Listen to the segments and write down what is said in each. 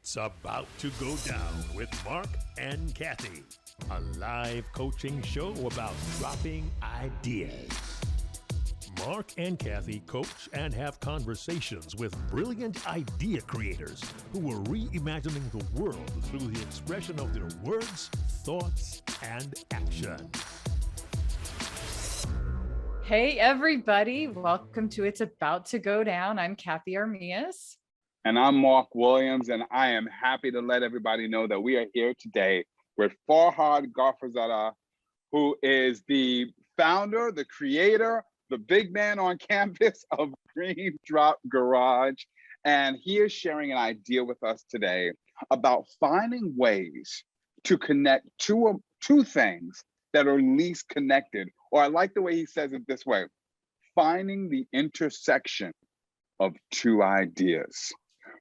It's about to go down with Marc and Cathey, a live coaching show about dropping ideas. Marc and Cathey coach and have conversations with brilliant idea creators who are reimagining the world through the expression of their words, thoughts, and action. Hey, everybody. Welcome to It's About to Go Down. I'm Cathey Armillas. And I'm Marc Williams, and I am happy to let everybody know that we are here today with Farhad Ghafarzade, who is the founder, the creator, the big man on campus of Green Drop Garage. And he is sharing an idea with us today about finding ways to connect two things that are least connected. Or I like the way he says it this way: finding the intersection of two ideas.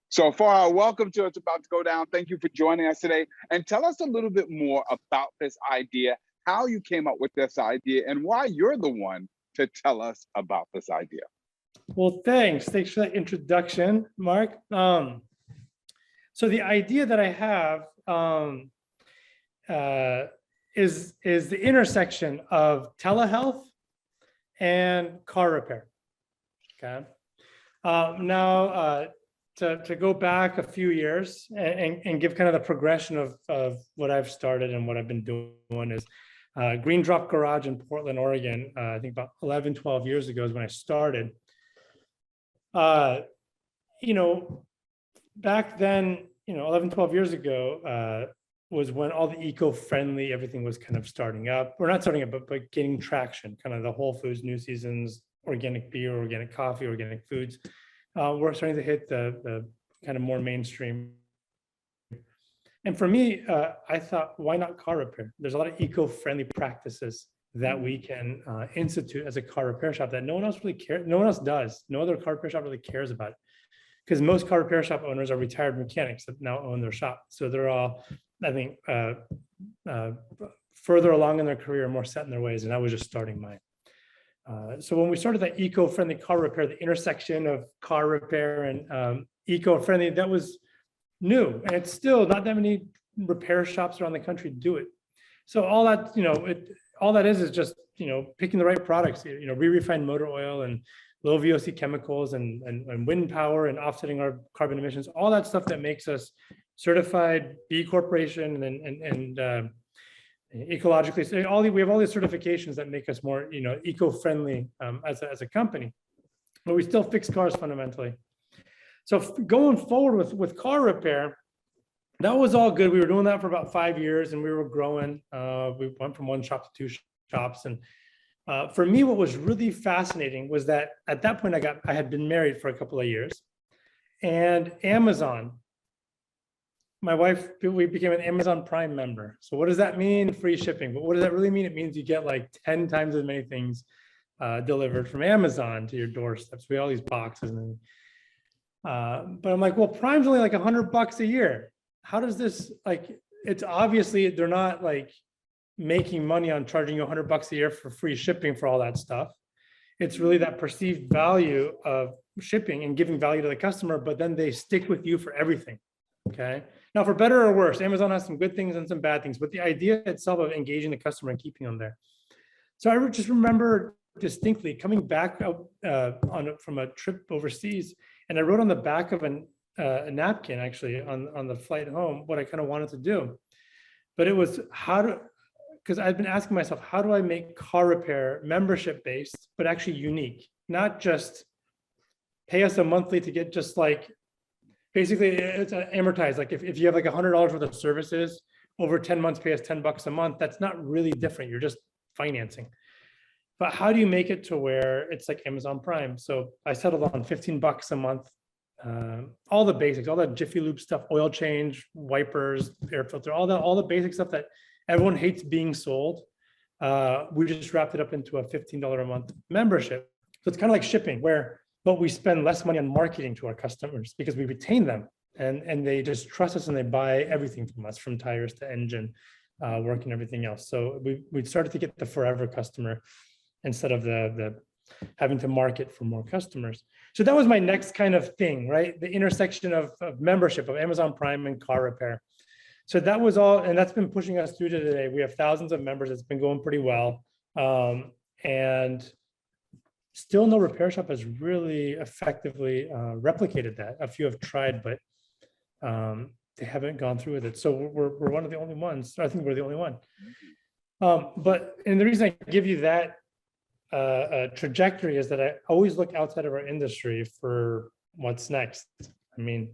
So Farhad, welcome to It's About to Go Down. Thank you for joining us today. And tell us a little bit more about this idea, how you came up with this idea, and why you're the one to tell us about this idea. Well, thanks. Thanks for that introduction, Marc. So the idea that I have is the intersection of telehealth and car repair. Okay. Now, to go back a few years and give kind of the progression of what I've started and what I've been doing is Green Drop Garage in Portland, Oregon. I think about 11, 12 years ago is when I started. Back then, 11, 12 years ago was when all the eco-friendly, everything was kind of starting up. We're not starting up, but getting traction, kind of the Whole Foods, New Seasons, organic beer, organic coffee, organic foods. We're starting to hit the kind of more mainstream. And for me, I thought, why not car repair? There's a lot of eco-friendly practices that we can institute as a car repair shop that no one else really cares. No one else does. No other car repair shop really cares about it, because most car repair shop owners are retired mechanics that now own their shop. So they're all, I think, further along in their career, more set in their ways. And I was just starting mine. So when we started that eco-friendly car repair, the intersection of car repair and eco-friendly, that was new. And it's still not that many repair shops around the country do it. So all that, all that is just, picking the right products, re-refined motor oil and low VOC chemicals and wind power and offsetting our carbon emissions, all that stuff that makes us certified B Corporation and ecologically, we have all these certifications that make us more, eco-friendly as a company, but we still fix cars fundamentally. So going forward with car repair, that was all good. We were doing that for about 5 years, and we were growing. We went from one shop to two shops, and for me, what was really fascinating was that at that point, I had been married for a couple of years, and Amazon. My wife, we became an Amazon Prime member. So what does that mean? Free shipping. But what does that really mean? It means you get like 10 times as many things delivered from Amazon to your doorsteps. We have all these boxes. But I'm like, well, Prime's only like $100 a year. How does this, it's obviously they're not like making money on charging you $100 a year for free shipping for all that stuff. It's really that perceived value of shipping and giving value to the customer, but then they stick with you for everything. Okay. Now, for better or worse, Amazon has some good things and some bad things, but the idea itself of engaging the customer and keeping them there. So I just remember distinctly coming back from a trip overseas, and I wrote on the back of a napkin, actually, on the flight home, what I kind of wanted to do. But it was because I'd been asking myself, how do I make car repair membership based, but actually unique, not just pay us a monthly to get just like, basically, it's amortized. Like if you have like $100 worth of services over 10 months, pay us $10 a month. That's not really different. You're just financing. But how do you make it to where it's like Amazon Prime? So I settled on $15 a month. All the basics, all the Jiffy Lube stuff, oil change, wipers, air filter, all the basic stuff that everyone hates being sold. We just wrapped it up into a $15 a month membership. So it's kind of like shipping, but we spend less money on marketing to our customers because we retain them and they just trust us and they buy everything from us, from tires to engine work and everything else. So we started to get the forever customer instead of the having to market for more customers. So that was my next kind of thing, right? The intersection of membership, of Amazon Prime and car repair. So that was all, and that's been pushing us through to today. We have thousands of members. It's been going pretty well. And still no repair shop has really effectively replicated that. A few have tried, but they haven't gone through with it. So we're one of the only ones. I think we're the only one. And the reason I give you that trajectory is that I always look outside of our industry for what's next. I mean,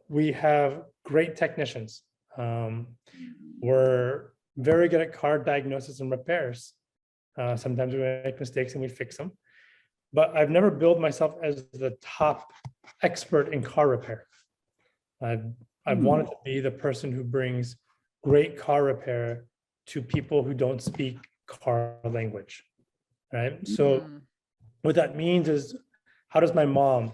we have great technicians. We're very good at car diagnosis and repairs. Sometimes we make mistakes and we fix them. But I've never billed myself as the top expert in car repair. I've wanted to be the person who brings great car repair to people who don't speak car language, right? So what that means is, how does my mom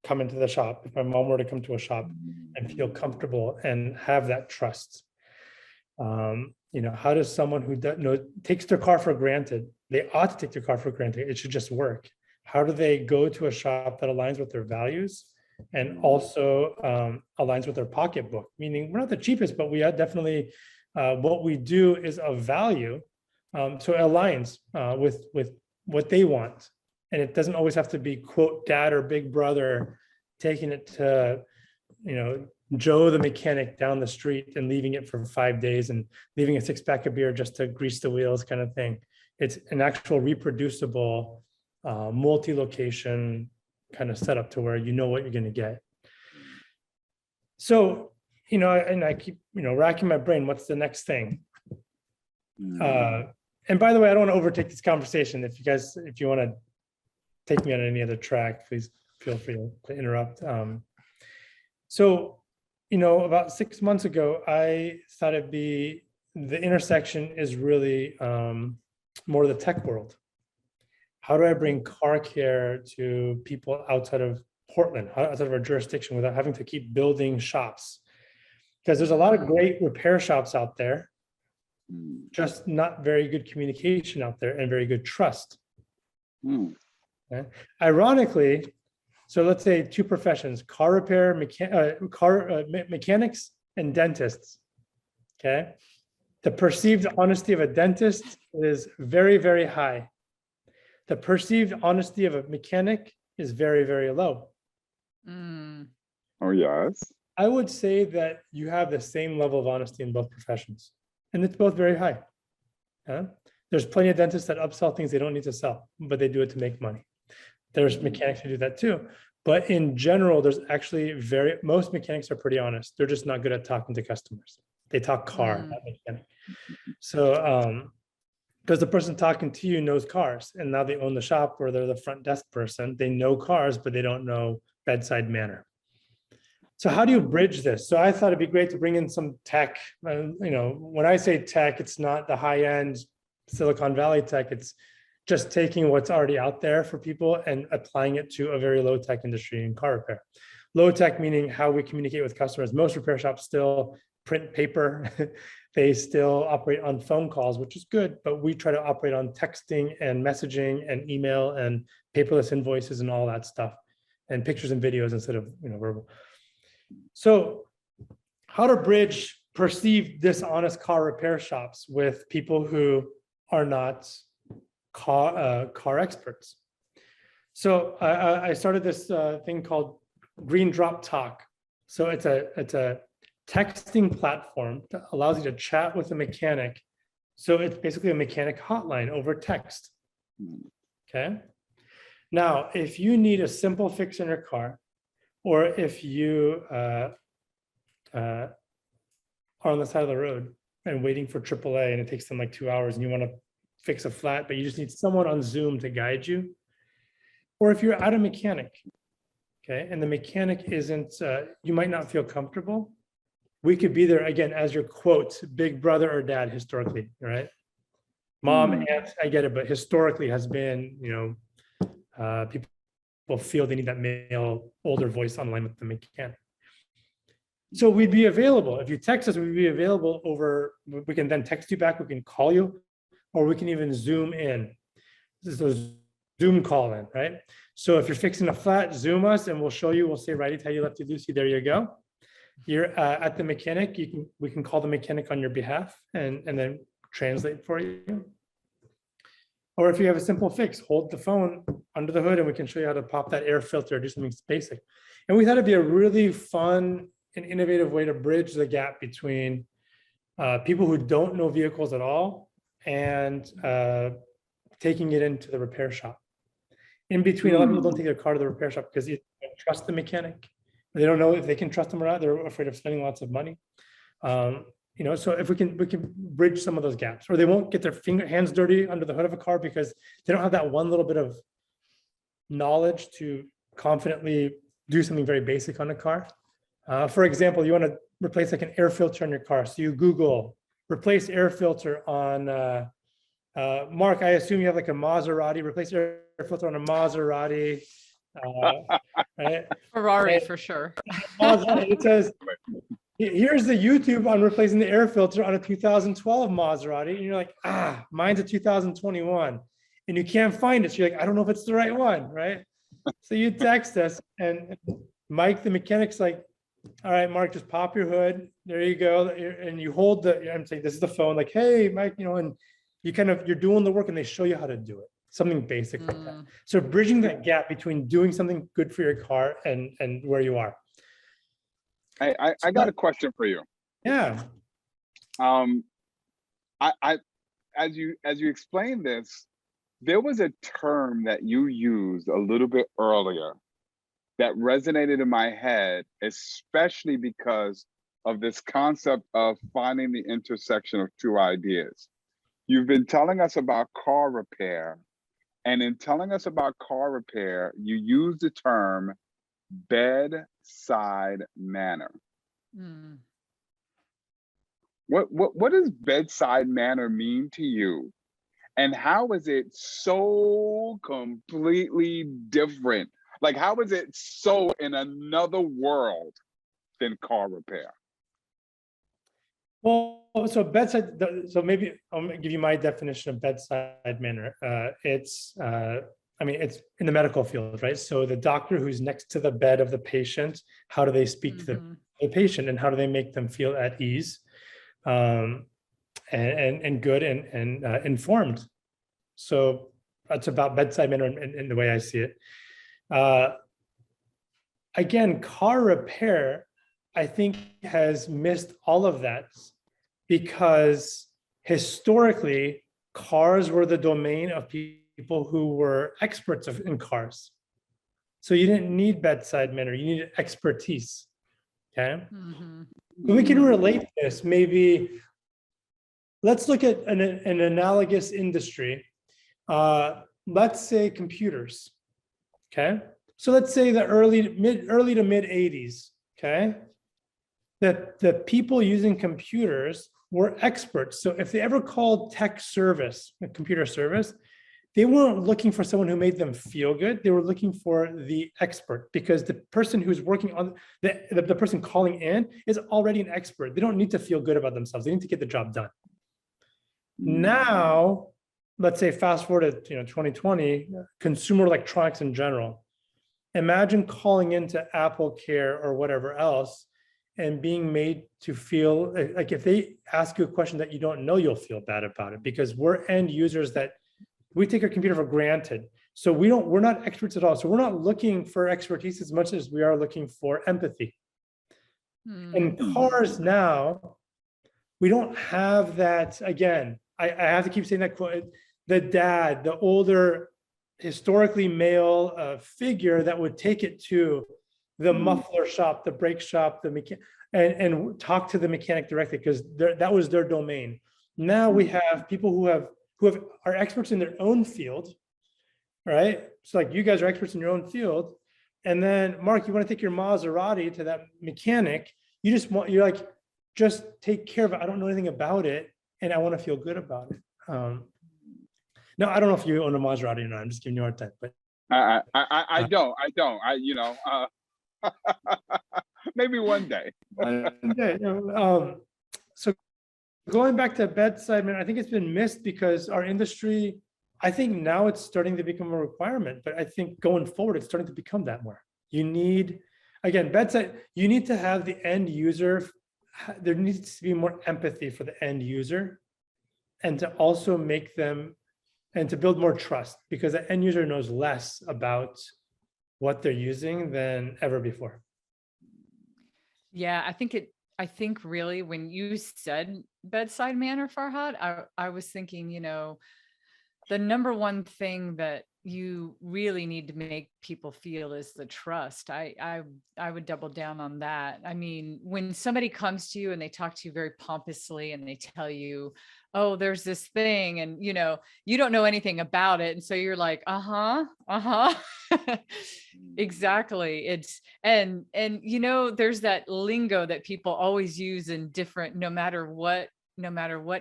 come into the shop? If my mom were to come to a shop and feel comfortable and have that trust, how does someone who takes their car for granted, they ought to take their car for granted, it should just work. How do they go to a shop that aligns with their values and also aligns with their pocketbook? Meaning, we're not the cheapest, but we are definitely, what we do is of value. So it aligns with what they want. And it doesn't always have to be, quote, dad or big brother taking it to, Joe the mechanic down the street and leaving it for 5 days and leaving a 6-pack of beer just to grease the wheels kind of thing. It's an actual reproducible, multi-location kind of setup to where you know what you're going to get. So, and I keep, racking my brain, what's the next thing? And by the way, I don't want to overtake this conversation. If you want to take me on any other track, please feel free to interrupt. So, about 6 months ago, I thought the intersection is really more the tech world. How do I bring car care to people outside of Portland, outside of our jurisdiction, without having to keep building shops? Because there's a lot of great repair shops out there, just not very good communication out there and very good trust. Okay. Ironically, so let's say two professions: car repair, mechanics, and dentists. Okay, the perceived honesty of a dentist is very, very high. The perceived honesty of a mechanic is very, very low. Oh, yes. I would say that you have the same level of honesty in both professions, and it's both very high. There's plenty of dentists that upsell things they don't need to sell, but they do it to make money. There's mechanics who do that too. But in general, there's actually most mechanics are pretty honest. They're just not good at talking to customers. They talk car, not mechanic. So, because the person talking to you knows cars, and now they own the shop, or they're the front desk person. They know cars, but they don't know bedside manner. So how do you bridge this? So I thought it'd be great to bring in some tech. When I say tech, it's not the high-end Silicon Valley tech. It's just taking what's already out there for people and applying it to a very low-tech industry in car repair. Low-tech meaning how we communicate with customers. Most repair shops still print paper. They still operate on phone calls, which is good, but we try to operate on texting and messaging and email and paperless invoices and all that stuff, and pictures and videos instead of verbal. So how to bridge perceived dishonest car repair shops with people who are not car experts. So I started this thing called Green Drop Talk. So it's a texting platform that allows you to chat with a mechanic. So it's basically a mechanic hotline over text. Okay. Now, if you need a simple fix in your car, or if you are on the side of the road and waiting for AAA and it takes them like 2 hours and you want to fix a flat, but you just need someone on Zoom to guide you. Or if you're at a mechanic, okay, and the mechanic isn't, you might not feel comfortable. We could be there again as your quote, big brother or dad historically, right? Mom, aunt, I get it, but historically has been, people feel they need that male, older voice online with the mechanic. So we'd be available. If you text us, we'd be available we can then text you back, we can call you, or we can even Zoom in. So Zoom call in, right? So if you're fixing a flat, Zoom us and we'll show you, we'll say righty tighty, lefty loosey, there you go. You're at the mechanic, we can call the mechanic on your behalf and then translate for you. Or if you have a simple fix, hold the phone under the hood and we can show you how to pop that air filter or do something basic. And we thought it'd be a really fun and innovative way to bridge the gap between people who don't know vehicles at all and taking it into the repair shop. In between, a lot of people don't take their car to the repair shop because they don't trust the mechanic. They don't know if they can trust them or not. They're afraid of spending lots of money. So if we can bridge some of those gaps, or they won't get their hands dirty under the hood of a car because they don't have that one little bit of knowledge to confidently do something very basic on a car. For example, you want to replace like an air filter on your car. So you Google replace air filter on, Mark, I assume you have like a Maserati, replace air filter on a Maserati. Right? Ferrari for sure. It says, here's the YouTube on replacing the air filter on a 2012 Maserati. And you're like, mine's a 2021. And you can't find it. So you're like, I don't know if it's the right one, right? So you text us and Mike, the mechanic's like, all right, Mark, just pop your hood. There you go. And you hold I'm saying, this is the phone, like, hey, Mike, and you're doing the work and they show you how to do it. Something basic like that. So bridging that gap between doing something good for your car and where you are. I got a question for you. Yeah. As you explained this, there was a term that you used a little bit earlier that resonated in my head, especially because of this concept of finding the intersection of two ideas. You've been telling us about car repair, and in telling us about car repair, you use the term bedside manner. What does bedside manner mean to you? And how is it so completely different? Like, how is it so in another world than car repair? Well, so bedside, so maybe I'll give you my definition of bedside manner. It's in the medical field, right? So the doctor who's next to the bed of the patient, how do they speak to the patient and how do they make them feel at ease and good and informed? So that's about bedside manner in the way I see it. Again, car repair, I think, has missed all of that because historically, cars were the domain of people who were experts in cars. So you didn't need bedside manner, you needed expertise, okay? We can relate this, maybe, let's look at an analogous industry. Let's say computers, okay? So let's say the early to mid 80s, okay? The people using computers were experts. So if they ever called tech service, a computer service, they weren't looking for someone who made them feel good. They were looking for the expert because the person who's working on the person calling in is already an expert. They don't need to feel good about themselves. They need to get the job done. Now, let's say fast forward to 2020, consumer electronics in general. Imagine calling into Apple Care or whatever else and being made to feel like if they ask you a question that you don't know, you'll feel bad about it because we're end users that we take our computer for granted. So we're not experts at all. So we're not looking for expertise as much as we are looking for empathy. In cars now, we don't have that. Again, I have to keep saying that quote, the dad, the older, historically male figure that would take it to the muffler shop, the brake shop, the mechanic, and talk to the mechanic directly because that was their domain. Now we have people who are experts in their own field, right? So like you guys are experts in your own field, and then Mark, you want to take your Maserati to that mechanic. You're like, just take care of it. I don't know anything about it, and I want to feel good about it. No, I don't know if you own a Maserati or not. I'm just giving you a hard time, but I don't. Maybe one day. So going back to bedside manner, I think it's been missed because our industry, I think now it's starting to become a requirement, but I think going forward, it's starting to become that more. You need, again, bedside, you need to have the end user, there needs to be more empathy for the end user, and to also make them, and to build more trust, because the end user knows less about what they're using than ever before. Yeah, I think really when you said bedside manner, Farhad, I was thinking, the number one thing that you really need to make people feel is the trust. I would double down on that. I mean, when somebody comes to you and they talk to you very pompously and they tell you, oh, there's this thing, and you don't know anything about it. And so you're like, exactly. It's, and there's that lingo that people always use in different, no matter what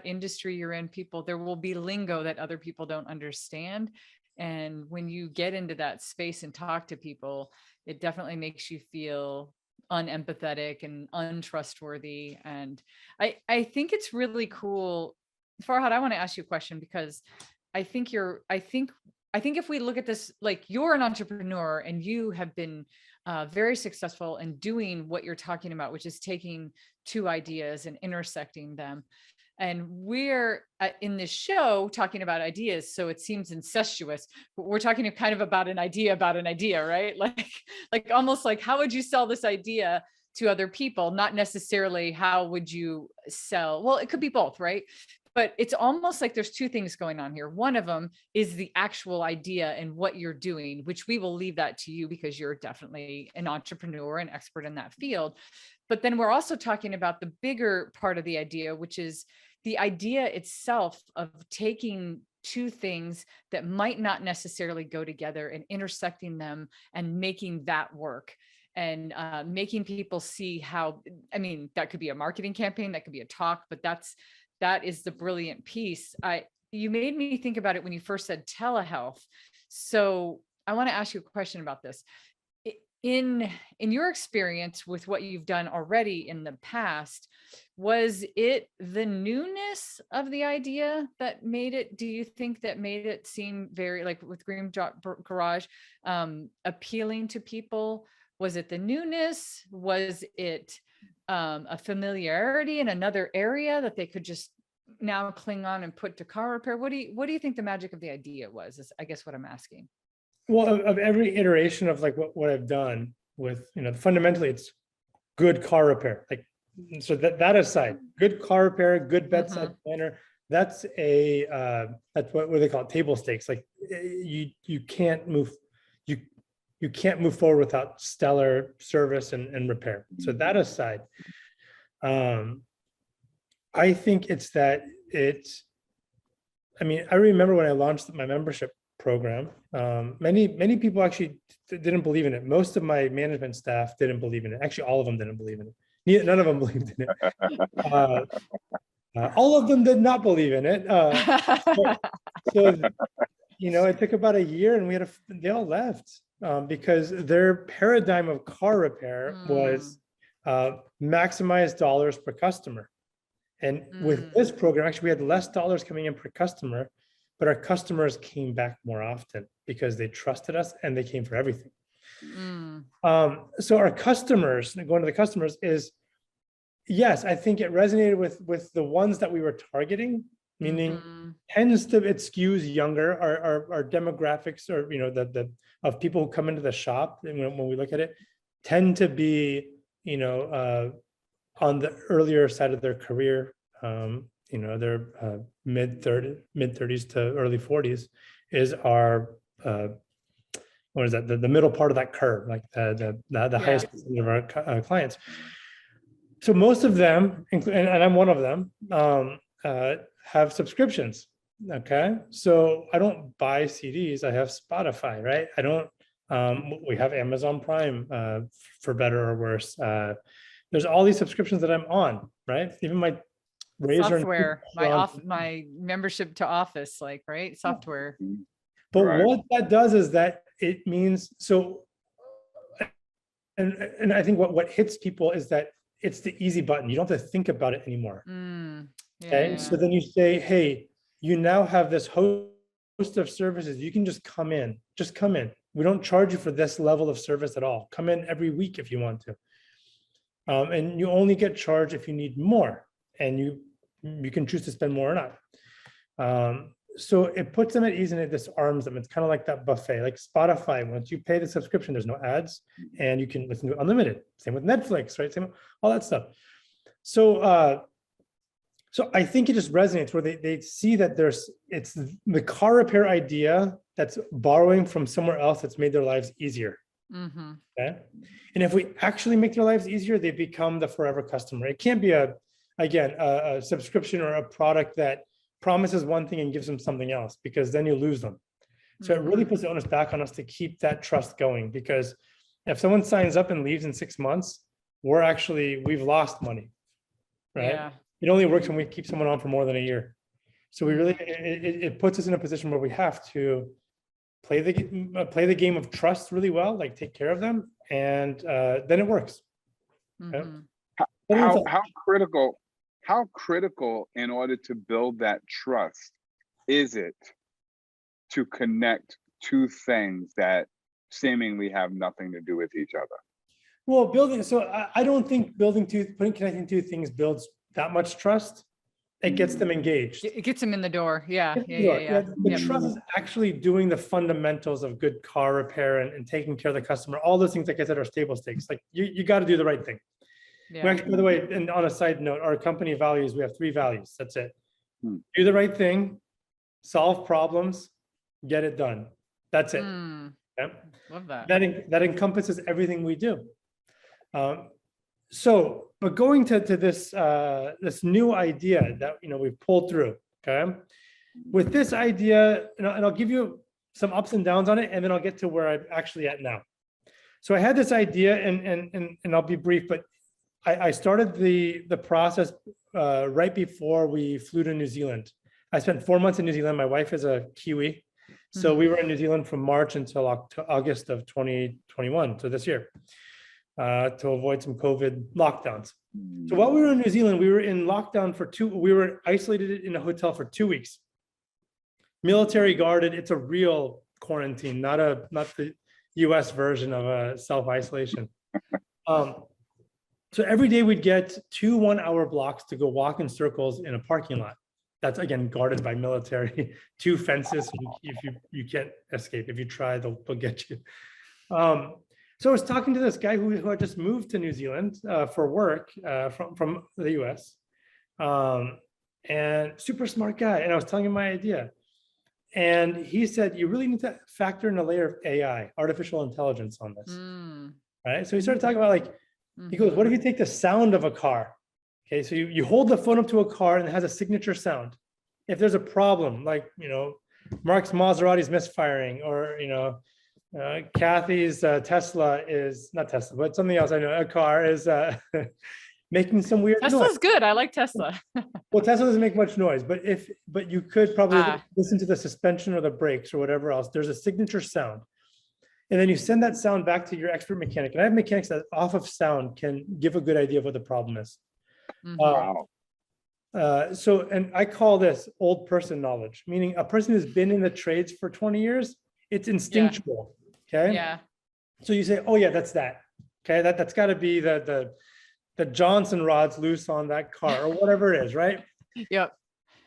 industry you're in, there will be lingo that other people don't understand. And when you get into that space and talk to people, it definitely makes you feel unempathetic and untrustworthy. And I think it's really cool. Farhad, I want to ask you a question, because I think if we look at this, like, you're an entrepreneur and you have been very successful in doing what you're talking about, which is taking two ideas and intersecting them. And we're in this show talking about ideas, so it seems incestuous, but we're talking kind of about an idea, right? Like almost like, how would you sell this idea to other people? Not necessarily how would you sell, well, it could be both, right? But it's almost like there's two things going on here. One of them is the actual idea and what you're doing, which we will leave that to you because you're definitely an entrepreneur and expert in that field. But then we're also talking about the bigger part of the idea, which is the idea itself of taking two things that might not necessarily go together and intersecting them and making that work. And making people see how, I mean, that could be a marketing campaign, that could be a talk, but that is the brilliant piece. You made me think about it when you first said telehealth. So I want to ask you a question about this. In your experience with what you've done already in the past, was it the newness of the idea that made it, do you think that made it seem very, like with Green Garage, appealing to people? Was it the newness? Was it a familiarity in another area that they could just now cling on and put to car repair? What do you think the magic of the idea was, is I guess what I'm asking. Well, of every iteration of like what I've done with, fundamentally it's good car repair. Like, so that aside, good car repair, good bedside manner, that's what they call it, table stakes. Like you can't move, you can't move forward without stellar service and repair. So that aside, I think it's that I remember when I launched my membership program, many people actually didn't believe in it. Most of my management staff didn't believe in it. Actually, all of them didn't believe in it. None of them believed in it. All of them did not believe in it. So it took about a year, and they all left because their paradigm of car repair was maximize dollars per customer. And with this program, actually, we had less dollars coming in per customer, but our customers came back more often because they trusted us and they came for everything. So our customers, going to the customers, is, yes, I think it resonated with the ones that we were targeting, meaning it skews younger. Our demographics, or the of people who come into the shop, and when we look at it, tend to be on the earlier side of their career. Their mid 30s to early 40s is our what is that, the middle part of that curve, like the highest percentage of our clients. So most of them, and I'm one of them, have subscriptions. Okay, so I don't buy CDs. I have Spotify, right? I don't. We have Amazon Prime, for better or worse. There's all these subscriptions that I'm on, right? Even my Razor software, my membership to Office, right? Software. But what that does is that it means so. And I think what hits people is that it's the easy button. You don't have to think about it anymore. Okay, so then you say, hey, you now have this host host of services. You can just come in. We don't charge you for this level of service at all. Come in every week if you want to. And you only get charged if you need more, and you can choose to spend more or not. So it puts them at ease and it disarms them. It's kind of like that buffet, like Spotify. Once you pay the subscription, there's no ads and you can listen to it unlimited. Same with Netflix, right? Same with all that stuff. So so I think it just resonates where they see that it's the car repair idea that's borrowing from somewhere else that's made their lives easier. Mm-hmm. Okay. And if we actually make their lives easier, they become the forever customer. It can't be a subscription or a product that promises one thing and gives them something else, because then you lose them. So it really puts the onus back on us to keep that trust going, because if someone signs up and leaves in 6 months, we've lost money, right? Yeah. It only works when we keep someone on for more than a year. So it puts us in a position where we have to play the game of trust really well, like take care of them, and then it works. Mm-hmm. Okay? How critical in order to build that trust is it to connect two things that seemingly have nothing to do with each other? Well, I don't think connecting two things builds that much trust. It gets them engaged. It gets them in the door. Yeah. The trust is actually doing the fundamentals of good car repair and taking care of the customer. All those things, like I said, are table stakes. Like you got to do the right thing. Yeah. Actually, by the way, and on a side note, our company values, we have 3 values. That's it. Do the right thing, solve problems, get it done. That's it. Yeah? Love that. That encompasses everything we do. But going to this new idea that we've pulled through, okay? With this idea, and I'll give you some ups and downs on it, and then I'll get to where I'm actually at now. So I had this idea, and I'll be brief, but I started the process right before we flew to New Zealand. I spent 4 months in New Zealand. My wife is a Kiwi. So we were in New Zealand from March until August of 2021, so this year, to avoid some COVID lockdowns. So while we were in New Zealand, we were in lockdown we were isolated in a hotel for 2 weeks. Military guarded. It's a real quarantine, not the US version of a self-isolation. So every day we'd get 2 1-hour blocks to go walk in circles in a parking lot. That's again guarded by military, 2 fences. If you can't escape, if you try, they'll get you. So I was talking to this guy who had just moved to New Zealand for work from the US, and super smart guy. And I was telling him my idea, and he said, "You really need to factor in a layer of AI, artificial intelligence, on this." Right? So he started talking about he goes, "What if you take the sound of a car? Okay, so you hold the phone up to a car and it has a signature sound. If there's a problem, like Marc's Maserati is misfiring, or Cathey's Tesla is not Tesla, but something else. I know a car is making some weird noise." Tesla's good. I like Tesla. Well, Tesla doesn't make much noise, but you could probably listen to the suspension or the brakes or whatever else. There's a signature sound. And then you send that sound back to your expert mechanic. And I have mechanics that off of sound can give a good idea of what the problem is. Wow. And I call this old person knowledge, meaning a person who's been in the trades for 20 years, it's instinctual. Okay. Yeah. So you say, "Oh yeah, that's that." Okay. That's got to be the Johnson rod's loose on that car or whatever it is. Right. Yep.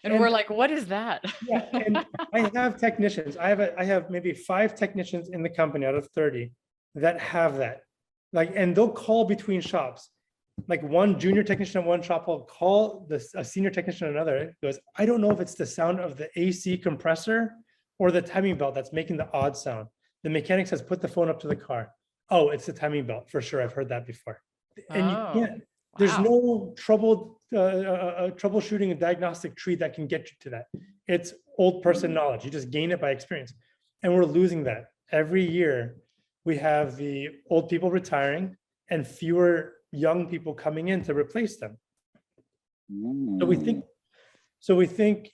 And we're like, what is that? Yeah. And I have technicians. I have maybe 5 technicians in the company out of 30 that have that. And they'll call between shops. Like one junior technician at one shop will call a senior technician at another. Goes, "I don't know if it's the sound of the AC compressor or the timing belt that's making the odd sound." The mechanic says, "Put the phone up to the car." "Oh, it's the timing belt for sure. I've heard that before." And you can't. There's no troubleshooting a diagnostic tree that can get you to that. It's old person knowledge. You just gain it by experience, and we're losing that every year. We have the old people retiring and fewer young people coming in to replace them. So we think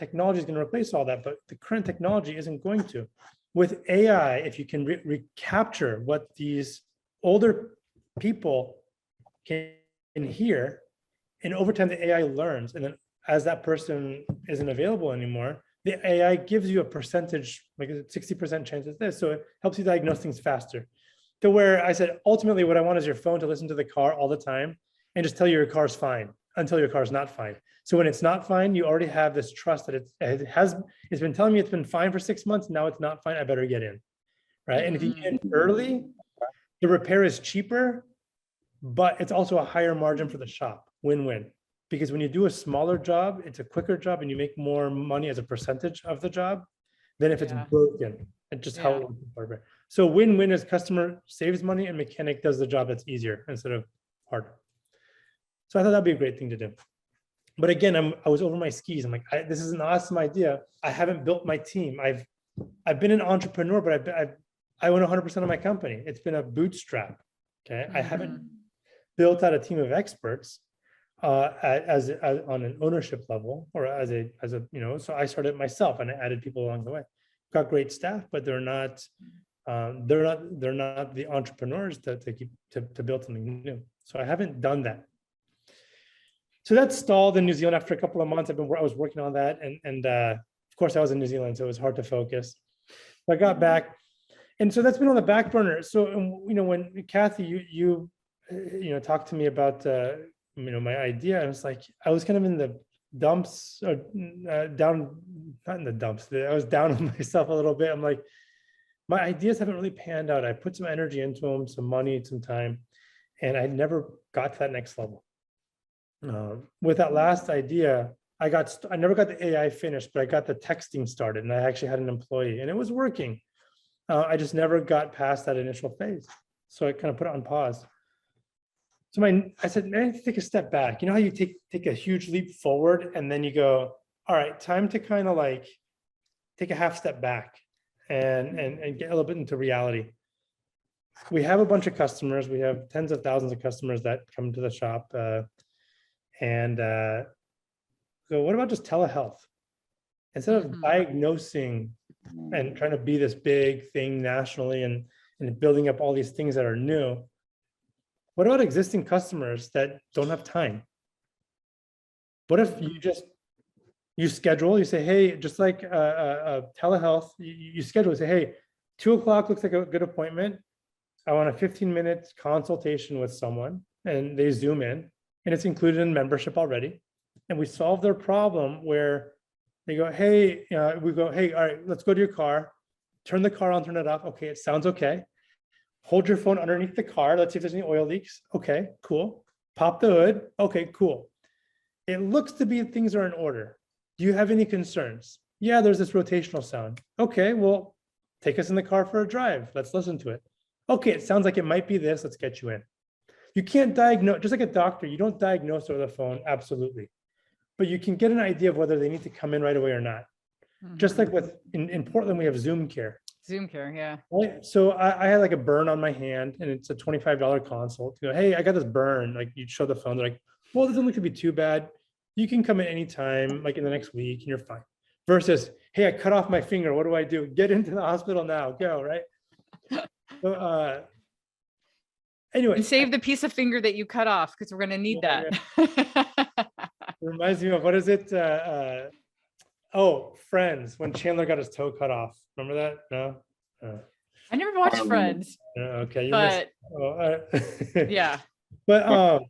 technology is going to replace all that, but the current technology isn't going to. With AI, if you can recapture what these older people can hear, and over time the AI learns, and then as that person isn't available anymore, the AI gives you a percentage, like a 60% chance of this. So it helps you diagnose things faster. To where I said, ultimately, what I want is your phone to listen to the car all the time and just tell you your car's fine until your car's not fine. So when it's not fine, you already have this trust that it's been telling me it's been fine for 6 months. Now it's not fine. I better get in, right? And if you get in early, the repair is cheaper, but it's also a higher margin for the shop. Win-win. Because when you do a smaller job, it's a quicker job and you make more money as a percentage of the job than if it's broken. And just how it works. So win-win is customer saves money and mechanic does the job that's easier instead of harder. So I thought that'd be a great thing to do. But again, I was over my skis. I'm like, this is an awesome idea. I haven't built my team. I've been an entrepreneur, but I own 100% of my company. It's been a bootstrap. Okay, I haven't built out a team of experts as on an ownership level or as a So I started myself and I added people along the way. Got great staff, but they're not the entrepreneurs to build something new. So I haven't done that. So that stalled in New Zealand after a couple of months. I was working on that, and of course I was in New Zealand, so it was hard to focus. So I got back, and so that's been on the back burner. So when Cathey, you talked to me about my idea, I was like, I was kind of in the dumps, or down, not in the dumps. I was down on myself a little bit. I'm like, my ideas haven't really panned out. I put some energy into them, some money, some time, and I never got to that next level. With that last idea, I never got the AI finished, but I got the texting started, and I actually had an employee, and it was working. I just never got past that initial phase, so I kind of put it on pause. So I said, man, I need to take a step back. You know how you take a huge leap forward, and then you go, all right, time to kind of like take a half step back and get a little bit into reality. We have a bunch of customers. We have tens of thousands of customers that come to the shop. So what about just telehealth? Instead of diagnosing and trying to be this big thing nationally and building up all these things that are new, what about existing customers that don't have time? What if you schedule, you say, hey, just like telehealth, you schedule, say, hey, 2:00 looks like a good appointment. I want a 15-minute consultation with someone, and they Zoom in. And it's included in membership already. And we solve their problem where they go, hey, we go, hey, all right, let's go to your car, turn the car on, turn it off. Okay, it sounds okay. Hold your phone underneath the car. Let's see if there's any oil leaks. Okay, cool. Pop the hood. Okay, cool. It looks to be things are in order. Do you have any concerns? Yeah, there's this rotational sound. Okay, well, take us in the car for a drive. Let's listen to it. Okay, it sounds like it might be this. Let's get you in. You can't diagnose, just like a doctor, you don't diagnose over the phone, absolutely. But you can get an idea of whether they need to come in right away or not. Just like in Portland, we have Zoom Care. Zoom Care, yeah. Right? So I had like a burn on my hand, and it's a $25 consult. You go, hey, I got this burn. Like you show the phone, they're like, well, it doesn't look to be too bad. You can come in anytime, like in the next week, and you're fine. Versus, hey, I cut off my finger. What do I do? Get into the hospital now. Go, right? So, anyway, and save the piece of finger that you cut off, because we're going to need that. It reminds me of, what is it? Friends, when Chandler got his toe cut off. Remember that? No? I never watched Friends. Okay. But yeah. But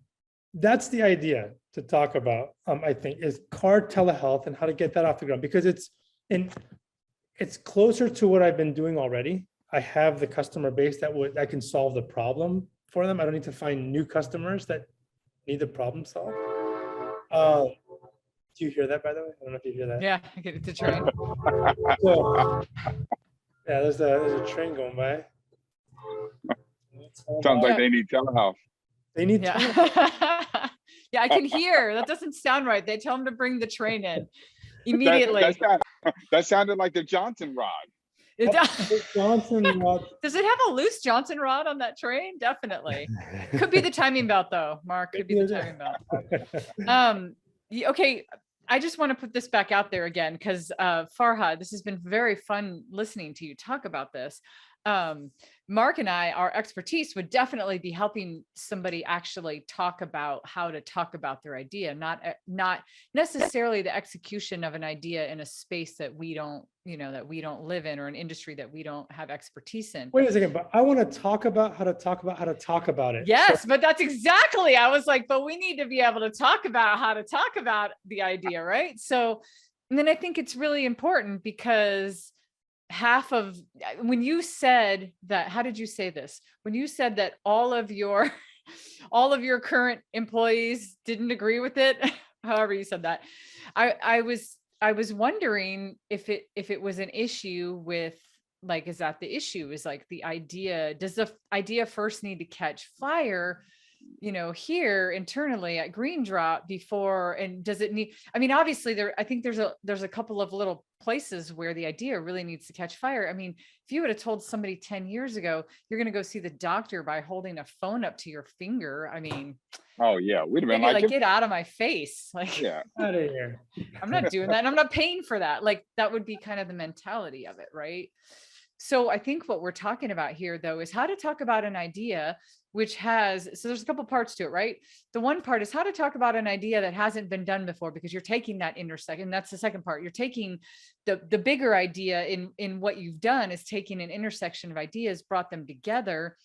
that's the idea to talk about, I think, is car telehealth and how to get that off the ground, because it's closer to what I've been doing already. I have the customer base that can solve the problem for them. I don't need to find new customers that need the problem solved. Do you hear that, by the way? I don't know if you hear that. Yeah, I get it, the train. So, yeah, there's a train going by. Sounds like they need telehealth. They need telehealth. Yeah, I can hear. That doesn't sound right. They tell them to bring the train in immediately. That sounded like the Johnson rod. It does. Johnson rod. Does it have a loose Johnson rod on that train? Definitely. Could be the timing belt, though. Mark, could be the timing belt. Okay, I just want to put this back out there again, because Farhad, this has been very fun listening to you talk about this. Marc and I, our expertise would definitely be helping somebody actually talk about how to talk about their idea, not necessarily the execution of an idea in a space that we don't, that we don't live in, or an industry that we don't have expertise in. Wait a second, but I want to talk about how to talk about it. Yes, but that's exactly, I was like, but we need to be able to talk about how to talk about the idea, right? So, and then I think it's really important because when you said that, how did you say this? When you said that all of your current employees didn't agree with it, however you said that, I was wondering if it was an issue with, like, is that the issue? Is like the idea, does the idea first need to catch fire, here internally at GreenDrop before, and does it need, I mean, obviously I think there's a couple of little places where the idea really needs to catch fire. I mean, if you would have told somebody 10 years ago, you're going to go see the doctor by holding a phone up to your finger, I mean, oh yeah, we'd have been like get out of my face. Like, yeah, Out of here. I'm not doing that. And I'm not paying for that. Like, that would be kind of the mentality of it. Right. So I think what we're talking about here, though, is how to talk about an idea so there's a couple parts to it, right? The one part is how to talk about an idea that hasn't been done before, because you're taking that intersection. That's the second part. You're taking the bigger idea in what you've done is taking an intersection of ideas, brought them together.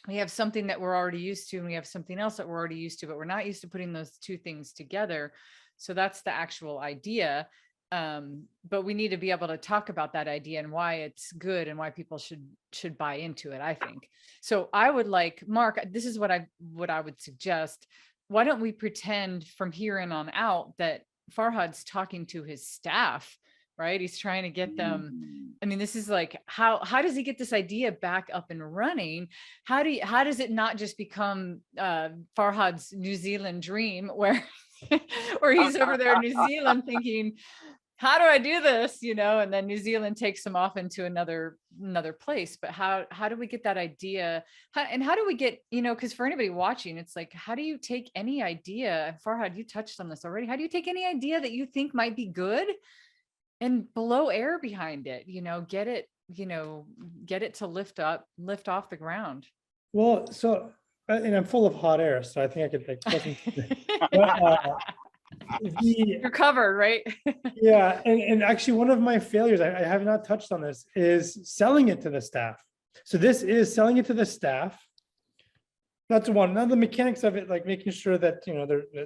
We have something that we're already used to, and we have something else that we're already used to, but we're not used to putting those two things together. So that's the actual idea. But we need to be able to talk about that idea and why it's good and why people should buy into it, I think. So I would like, Marc, this is what I would suggest. Why don't we pretend from here on out that Farhad's talking to his staff, right? He's trying to get them. I mean, this is like, how does he get this idea back up and running? How does it not just become Farhad's New Zealand dream where he's over there in New Zealand thinking, how do I do this? And then New Zealand takes them off into another place. But how do we get that idea? How do we get, because for anybody watching, it's like, how do you take any idea? And Farhad, you touched on this already. How do you take any idea that you think might be good and blow air behind it? Get it to lift off the ground. Well, so, and I'm full of hot air, so I think I could You're covered, right? Yeah. And actually one of my failures, I have not touched on this, is selling it to the staff. So this is selling it to the staff. That's one. Now the mechanics of it, like making sure that,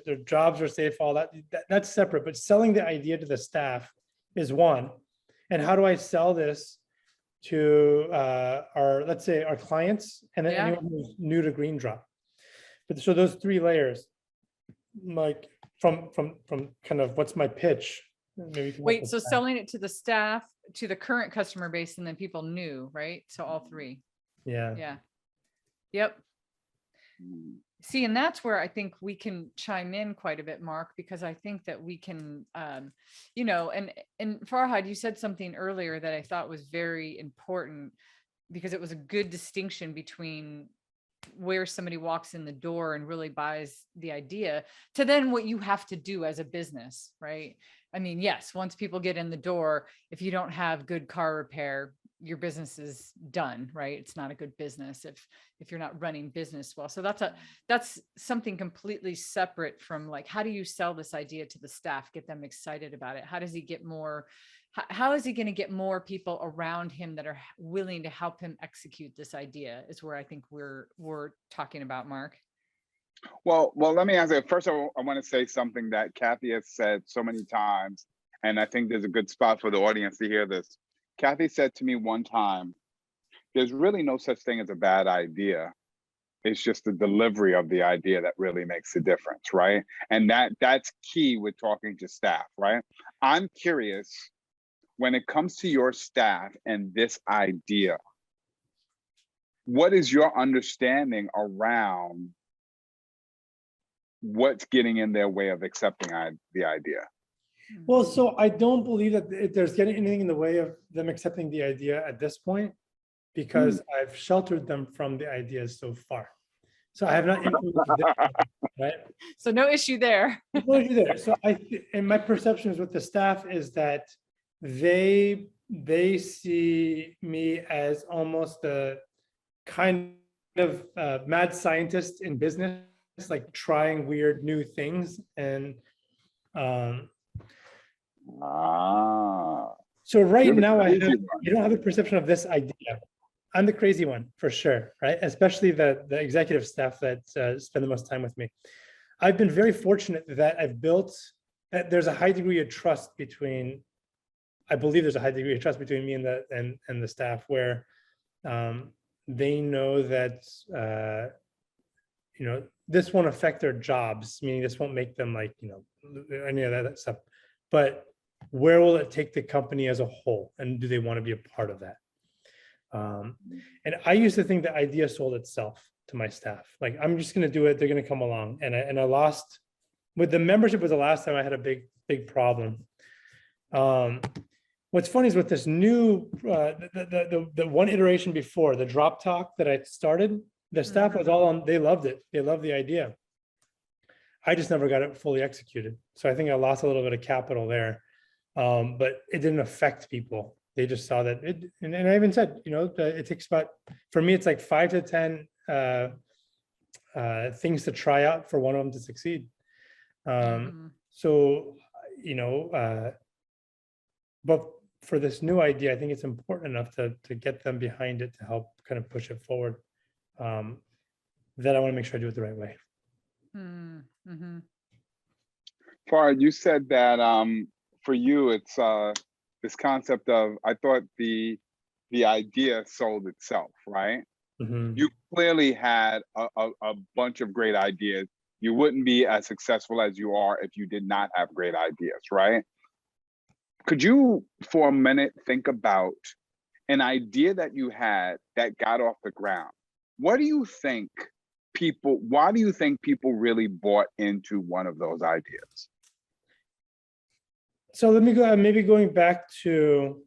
their jobs are safe, all that's separate, but selling the idea to the staff is one. And how do I sell this to let's say our clients and then anyone who's new to GreenDrop? But so those three layers, like from kind of what's my pitch? Maybe wait, so selling it to the staff, to the current customer base, and then people new, right? So all three. Yeah. Yep. See, and that's where I think we can chime in quite a bit, Marc, because I think that we can, and Farhad, you said something earlier that I thought was very important, because it was a good distinction between where somebody walks in the door and really buys the idea to then what you have to do as a business, right? I mean, yes, once people get in the door, if you don't have good car repair, your business is done, right? It's not a good business if you're not running business well. So that's something completely separate from, like, how do you sell this idea to the staff, get them excited about it? How does he get more? How is he going to get more people around him that are willing to help him execute this idea, is where I think we're talking about, Marc. Well, let me answer. First, I want to say something that Cathey has said so many times, and I think there's a good spot for the audience to hear this. Cathey said to me one time, there's really no such thing as a bad idea. It's just the delivery of the idea that really makes a difference, right? And that's key with talking to staff, right? I'm curious, when it comes to your staff and this idea, what is your understanding around what's getting in their way of accepting the idea? Well, so I don't believe that there's getting anything in the way of them accepting the idea at this point, because I've sheltered them from the ideas so far. So I have not influenced them, right? So no issue there. No issue there. So and my perceptions with the staff is that they they see me as almost a kind of mad scientist in business, like trying weird new things. And so right now you don't have a perception of this idea. I'm the crazy one for sure, right? Especially the executive staff that spend the most time with me. I've been very fortunate that I've built, that there's a high degree of trust between, I believe there's a high degree of trust between me and the staff, where they know that this won't affect their jobs, meaning this won't make them like, any of that stuff. But where will it take the company as a whole? And do they want to be a part of that? And I used to think the idea sold itself to my staff. Like, I'm just going to do it. They're going to come along. And I lost with the membership. Was the last time I had a big problem. What's funny is with this new, the one iteration before the drop talk that I started, the staff was all on, they loved it. They loved the idea. I just never got it fully executed. So I think I lost a little bit of capital there. But it didn't affect people. They just saw that it, and I even said, it takes about, for me, it's like 5 to 10 things to try out for one of them to succeed. So, but for this new idea, I think it's important enough to get them behind it to help kind of push it forward. That I want to make sure I do it the right way. Farhad, you said that for you, it's this concept of, I thought the idea sold itself, right? You clearly had a bunch of great ideas. You wouldn't be as successful as you are if you did not have great ideas, right? Could you, for a minute, think about an idea that you had that got off the ground? Why do you think people really bought into one of those ideas? So let me go, maybe going back to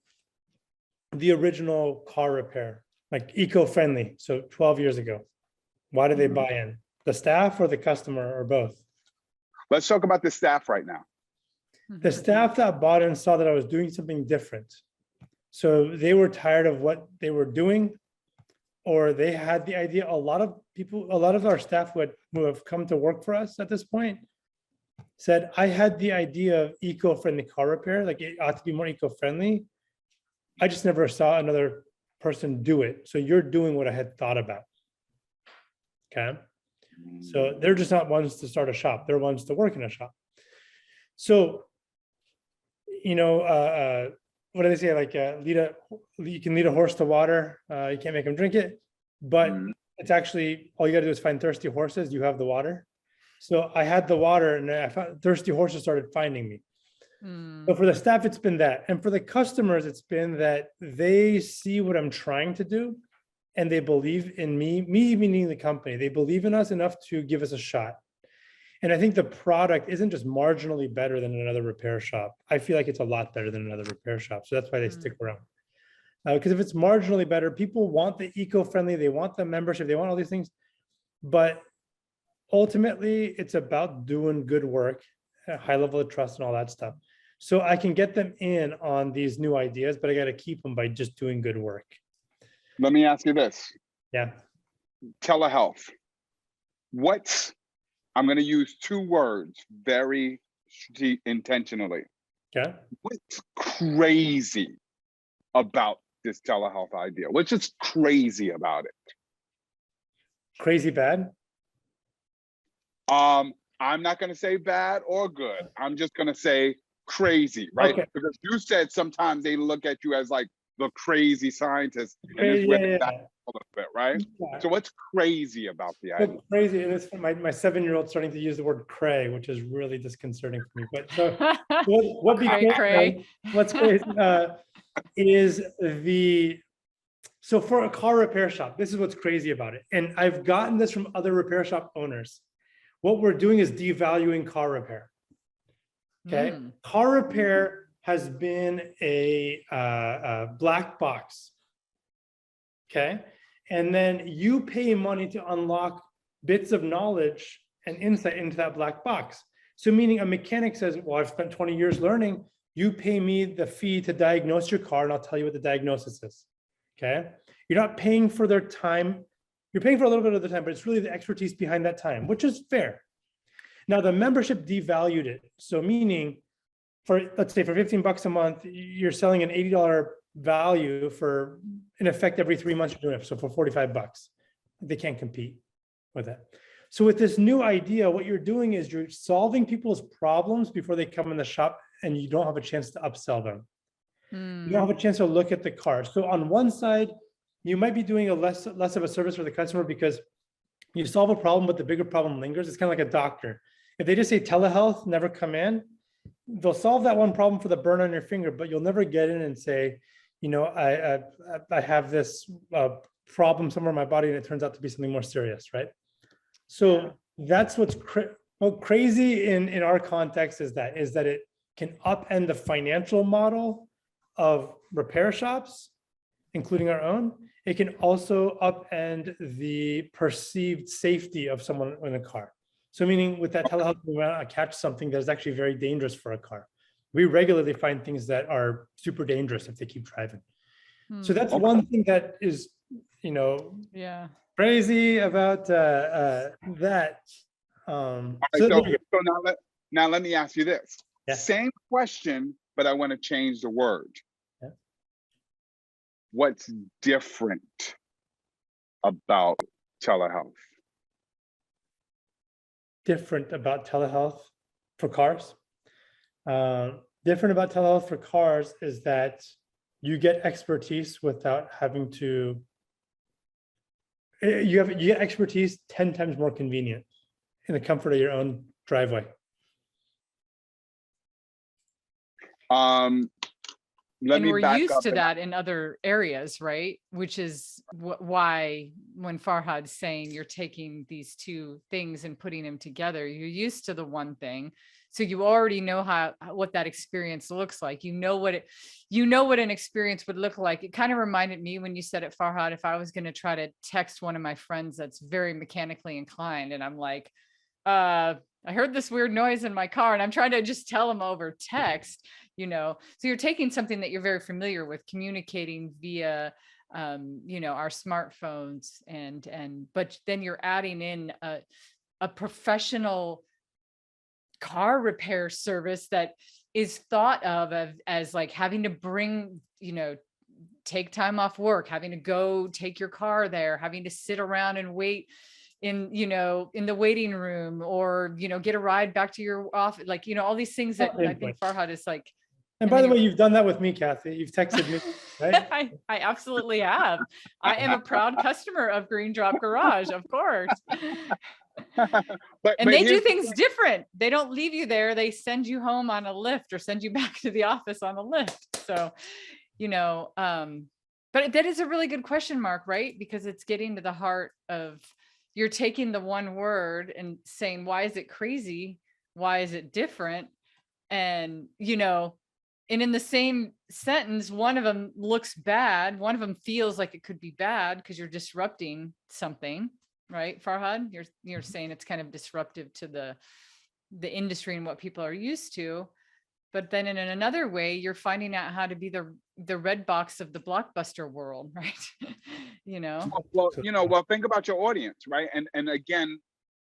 the original car repair, like eco-friendly. So 12 years ago, why did they buy in? The staff or the customer or both? Let's talk about the staff right now. The staff that bought in saw that I was doing something different. So they were tired of what they were doing, or they had the idea. A lot of our staff who have come to work for us at this point said, I had the idea of eco-friendly car repair, like it ought to be more eco-friendly. I just never saw another person do it. So you're doing what I had thought about. Okay. So they're just not ones to start a shop. They're ones to work in a shop. So, what do they say? Like, you can lead a horse to water. You can't make him drink it, but it's actually, all you got to do is find thirsty horses. You have the water. So I had the water, and I found thirsty horses started finding me. So for the staff, it's been that. And for the customers, it's been that they see what I'm trying to do, and they believe in me meaning the company. They believe in us enough to give us a shot. And I think the product isn't just marginally better than another repair shop. I feel like it's a lot better than another repair shop. So that's why they stick around. Because if it's marginally better, people want the eco-friendly, they want the membership, they want all these things. But ultimately, it's about doing good work, a high level of trust and all that stuff. So I can get them in on these new ideas, but I got to keep them by just doing good work. Let me ask you this. Yeah. Telehealth. I'm going to use 2 words very intentionally. Okay. What's crazy about this telehealth idea? What's just crazy about it? Crazy bad? I'm not going to say bad or good. I'm just going to say crazy, right? Okay. Because you said sometimes they look at you as like the crazy scientist, and it's a little bit, right? Yeah. So what's crazy about the idea? What's crazy, and it's my 7-year-old starting to use the word cray, which is really disconcerting for me. But so what's crazy is so for a car repair shop, this is what's crazy about it. And I've gotten this from other repair shop owners. What we're doing is devaluing car repair. Okay, car repair has been a black box. Okay, and then you pay money to unlock bits of knowledge and insight into that black box. So meaning a mechanic says, well, I've spent 20 years learning. You pay me the fee to diagnose your car, and I'll tell you what the diagnosis is. Okay. You're not paying for their time. You're paying for a little bit of the time, but it's really the expertise behind that time, which is fair. Now, the membership devalued it. So meaning for, let's say for $15 a month, you're selling an $80 value for, in effect, every 3 months you're doing it. So for $45, they can't compete with that. So with this new idea, what you're doing is you're solving people's problems before they come in the shop, and you don't have a chance to upsell them. You don't have a chance to look at the car. So on one side, you might be doing a less of a service for the customer because you solve a problem, but the bigger problem lingers. It's kind of like a doctor. If they just say telehealth, never come in, they'll solve that one problem for the burn on your finger, but you'll never get in and say, you know, I have this problem somewhere in my body, and it turns out to be something more serious, right? So that's what's crazy in our context is that it can upend the financial model of repair shops, including our own. It can also upend the perceived safety of someone in a car. So meaning with that telehealth, we want to catch something that is actually very dangerous for a car. We regularly find things that are super dangerous if they keep driving. So that's one thing that is, you know, crazy about that. All right, so now let me ask you this. Yeah. Same question, but I want to change the word. Yeah. What's different about telehealth? Different about telehealth for cars? Different about telehealth for cars is that you get expertise without having to, you get expertise 10 times more convenient in the comfort of your own driveway. Let me we're back used up to that in other areas, right? Which is why when Farhad's saying you're taking these two things and putting them together, you're used to the one thing. So you already know what that experience looks like. You know what an experience would look like. It kind of reminded me when you said it, Farhad, if I was going to try to text one of my friends that's very mechanically inclined, and I'm like, I heard this weird noise in my car, and I'm trying to just tell them over text, you know. So you're taking something that you're very familiar with, communicating via our smartphones, but then you're adding in a professional car repair service that is thought of as like having to bring, take time off work, having to go take your car there, having to sit around and wait in the waiting room, or, get a ride back to your office, like, all these things that I think Farhad is like. And by the way, you've done that with me, Cathey. You've texted me, right? I absolutely have. I am a proud customer of Green Drop Garage, of course. But they do things different. They don't leave you there. They send you home on a lift, or send you back to the office on a lift. So, but that is a really good question, Marc, right? Because it's getting to the heart of, you're taking the one word and saying, why is it crazy? Why is it different? And, and in the same sentence, one of them looks bad. One of them feels like it could be bad because you're disrupting something, right? Farhad, you're saying it's kind of disruptive to the industry and what people are used to. But then in another way, you're finding out how to be the red box of the blockbuster world, right? Well, think about your audience, right? And again,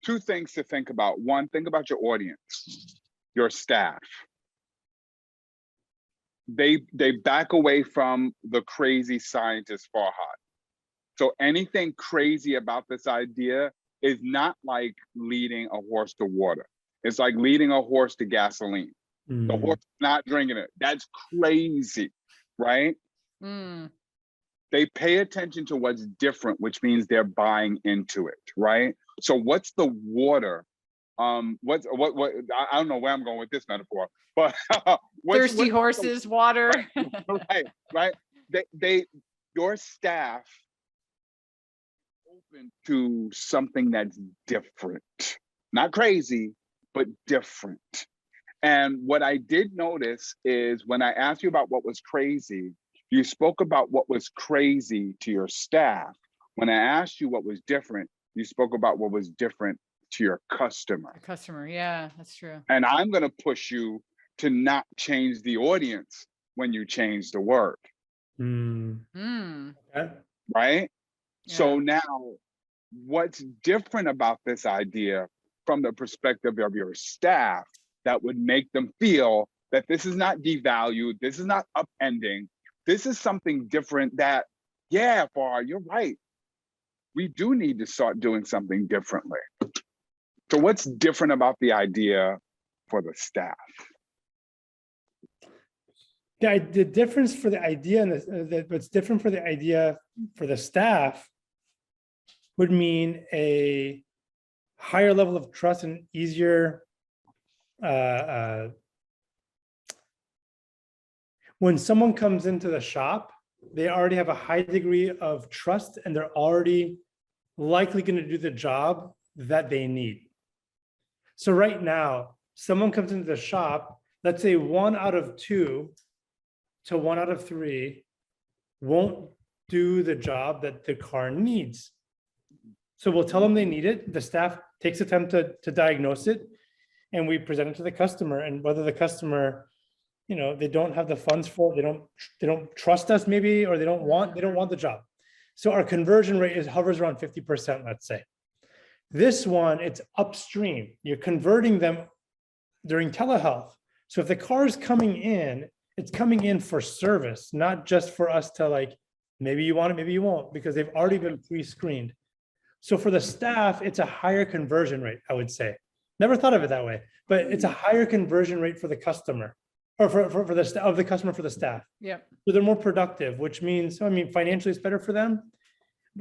two things to think about. One, think about your audience, your staff. They back away from the crazy scientist Farhad. So anything crazy about this idea is not like leading a horse to water. It's like leading a horse to gasoline. The horse is not drinking it. That's crazy, right? They pay attention to what's different, which means they're buying into it, right? So what's the water? What I don't know where I'm going with this metaphor, but thirsty horses, water. right. Your staff open to something that's different, not crazy, but different. And what I did notice is when I asked you about what was crazy, you spoke about what was crazy to your staff. When I asked you what was different, you spoke about what was different to your customer. Yeah, that's true. And I'm going to push you to not change the audience when you change the word, Okay. right? So Yeah. now, what's different about this idea from the perspective of your staff that would make them feel that this is not devalued, this is not upending, this is something different that, yeah, Farhad, you're right. We do need to start doing something differently. So what's different about the idea for the staff? The difference for the idea and what's different for the idea for the staff would mean a higher level of trust and easier when someone comes into the shop, they already have a high degree of trust and they're already likely going to do the job that they need. So right now, someone comes into the shop, let's say 1 out of 2 to 1 out of 3 won't do the job that the car needs. So we'll tell them they need it. The staff takes the time to diagnose it, and we present it to the customer. And whether the customer, they don't have the funds for it, they don't trust us maybe, or they don't want the job. So our conversion rate hovers around 50%, let's say. This one, it's upstream. You're converting them during telehealth. So if the car is coming in, it's coming in for service, not just for us to maybe you want it, maybe you won't, because they've already been pre-screened. So for the staff, it's a higher conversion rate, I would say. Never thought of it that way, but it's a higher conversion rate for the customer, or for the customer for the staff. Yeah. So they're more productive, which means, financially it's better for them,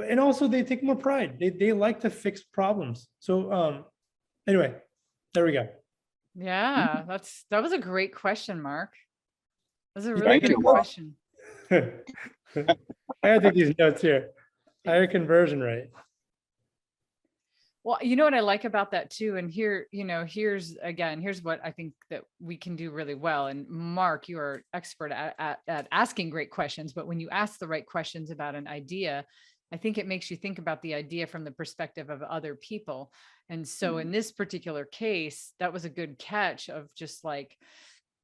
and also they take more pride. They like to fix problems. So anyway, there we go. Yeah, that was a great question, Marc. That was a really Thank great you. question. I gotta take these notes here. Higher conversion rate. Well, you know what I like about that too, and here's what I think that we can do really well. And Marc, you are expert at asking great questions, but when you ask the right questions about an idea, I think it makes you think about the idea from the perspective of other people. And so in this particular case, that was a good catch of just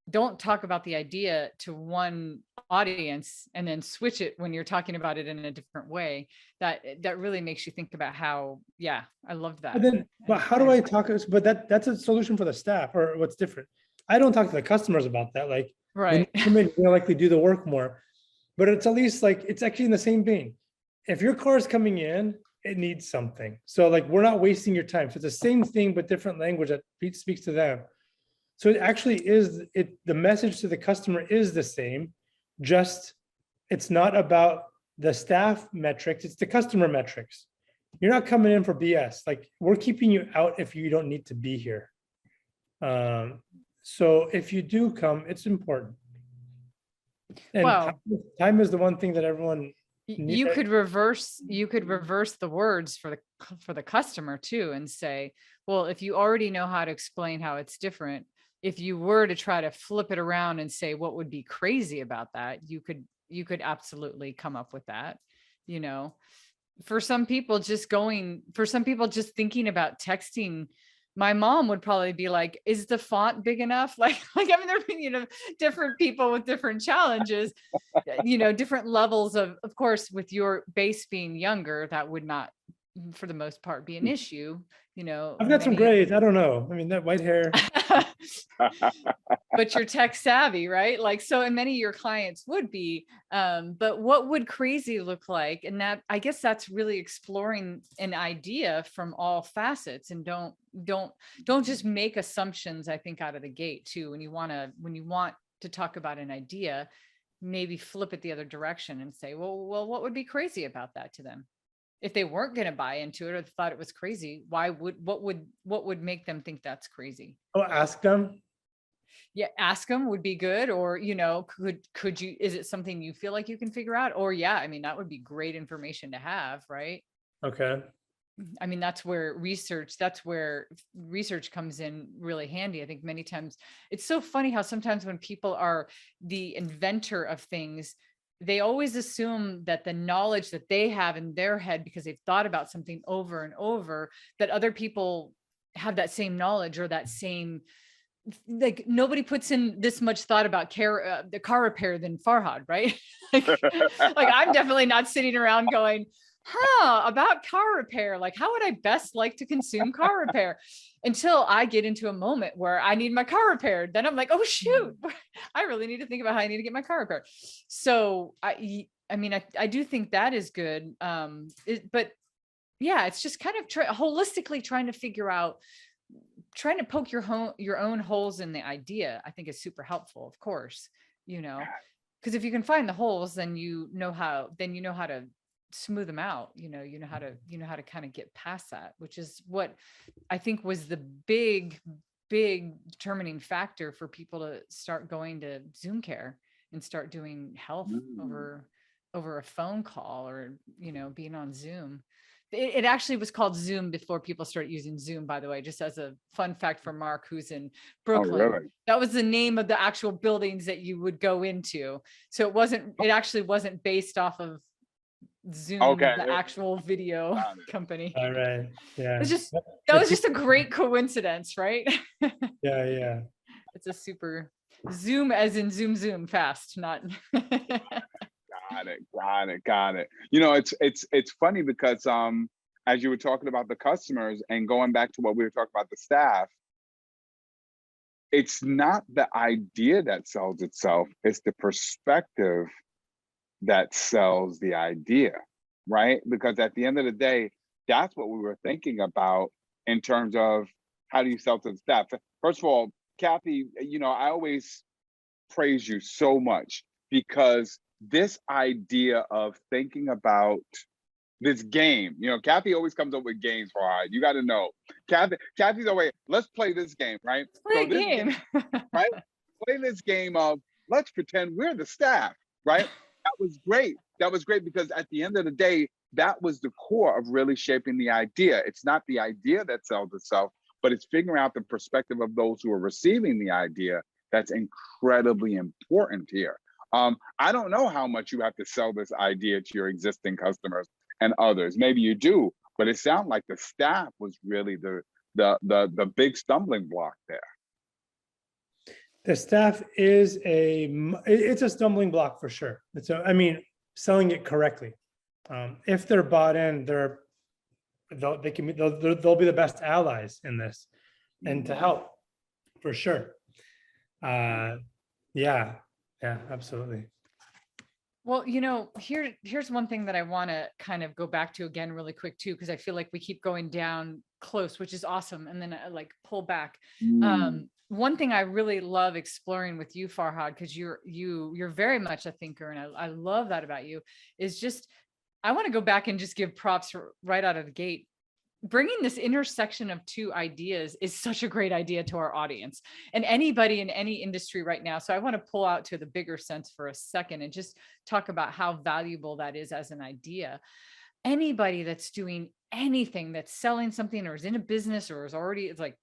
don't talk about the idea to one audience and then switch it when you're talking about it in a different way. That really makes you think about how, I love that. But how do I talk? But that's a solution for the staff, or what's different? I don't talk to the customers about that. Right. When you come in, you'll likely do the work more, but it's at least it's actually in the same vein. If your car is coming in, it needs something. So we're not wasting your time. So it's the same thing, but different language that speaks to them. So it actually is, the message to the customer is the same, just it's not about the staff metrics, it's the customer metrics. You're not coming in for BS. We're keeping you out if you don't need to be here. So if you do come, it's important. And time is the one thing that everyone needs. You could reverse the words for the customer too, and say, well, if you already know how to explain how it's different, if you were to try to flip it around and say what would be crazy about that, you could absolutely come up with that. For some people just thinking about texting, my mom would probably be like, is the font big enough? There different people with different challenges, different levels of course, with your base being younger, that would not, for the most part, be an issue. I've got some grades. I don't know. That white hair. But you're tech savvy, right? So, and many of your clients would be, but what would crazy look like? And that, I guess that's really exploring an idea from all facets, and don't just make assumptions, I think, out of the gate too. When you want to talk about an idea, maybe flip it the other direction and say, well, what would be crazy about that to them? If they weren't going to buy into it or thought it was crazy, what would make them think that's crazy? Oh, ask them. Yeah, ask them would be good. Or, could you, is it something you feel like you can figure out? Or that would be great information to have, right? Okay. That's where research comes in really handy. I think many times it's so funny how sometimes when people are the inventor of things, they always assume that the knowledge that they have in their head, because they've thought about something over and over, that other people have that same knowledge or that same like nobody puts in this much thought about the car repair than Farhad, right? Like I'm definitely not sitting around going, about car repair. Like, how would I best like to consume car repair? Until I get into a moment where I need my car repaired. Then I'm like, oh shoot, I really need to think about how I need to get my car repaired. So I mean, I do think that is good. But yeah, it's just kind of holistically trying to figure out, trying to poke your own holes in the idea. I think is super helpful, of course, because if you can find the holes, then you know how to smooth them out. You know how to kind of get past that, which is what I think was the big determining factor for people to start going to Zoom care and start doing health over a phone call, or being on Zoom. It actually was called Zoom before people started using Zoom, by the way, just as a fun fact for Mark, who's in Brooklyn. Oh, really? That was the name of the actual buildings that you would go into. So it actually wasn't based off of Zoom, Okay. the actual video company. All right. Yeah. That was just a great coincidence, right? Yeah. It's a super Zoom, as in zoom fast, not. Got it. It's funny because as you were talking about the customers and going back to what we were talking about the staff, it's not the idea that sells itself, it's the perspective that sells the idea, right? Because at the end of the day, that's what we were thinking about in terms of how do you sell to the staff. First of all, Cathey, I always praise you so much, because this idea of thinking about this game, Cathey always comes up with games for her. You got to know, Cathey's always, let's play this game, right? Play a game. Right? Play this game of, let's pretend we're the staff, right? That was great because at the end of the day, that was the core of really shaping the idea. It's not the idea that sells itself, but it's figuring out the perspective of those who are receiving the idea. That's incredibly important here. I don't know how much you have to sell this idea to your existing customers and others. Maybe you do, but it sounds like the staff was really the big stumbling block there. The staff is it's a stumbling block for sure. Selling it correctly. If they're bought in, they'll be the best allies in this, and to help for sure. Yeah, absolutely. Well, here's one thing that I want to kind of go back to again really quick too, because I feel like we keep going down close, which is awesome, and then I like pull back. One thing I really love exploring with you, Farhad, because you're very much a thinker, and I love that about you, is just, I want to go back and just give props right out of the gate. Bringing this intersection of two ideas is such a great idea to our audience and anybody in any industry right now. So I want to pull out to the bigger sense for a second and just talk about how valuable that is as an idea. Anybody that's doing anything, that's selling something or is in a business or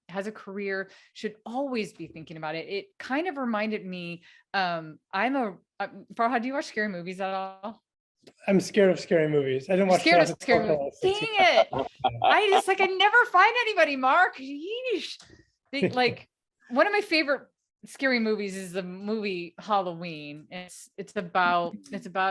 has a career, should always be thinking about it. It kind of reminded me, Farhad, do you watch scary movies at all? I'm scared of scary movies. I didn't watch scared of scary movies. Dang it. I never find anybody, Mark. Yeesh. One of my favorite scary movies is the movie Halloween. It's about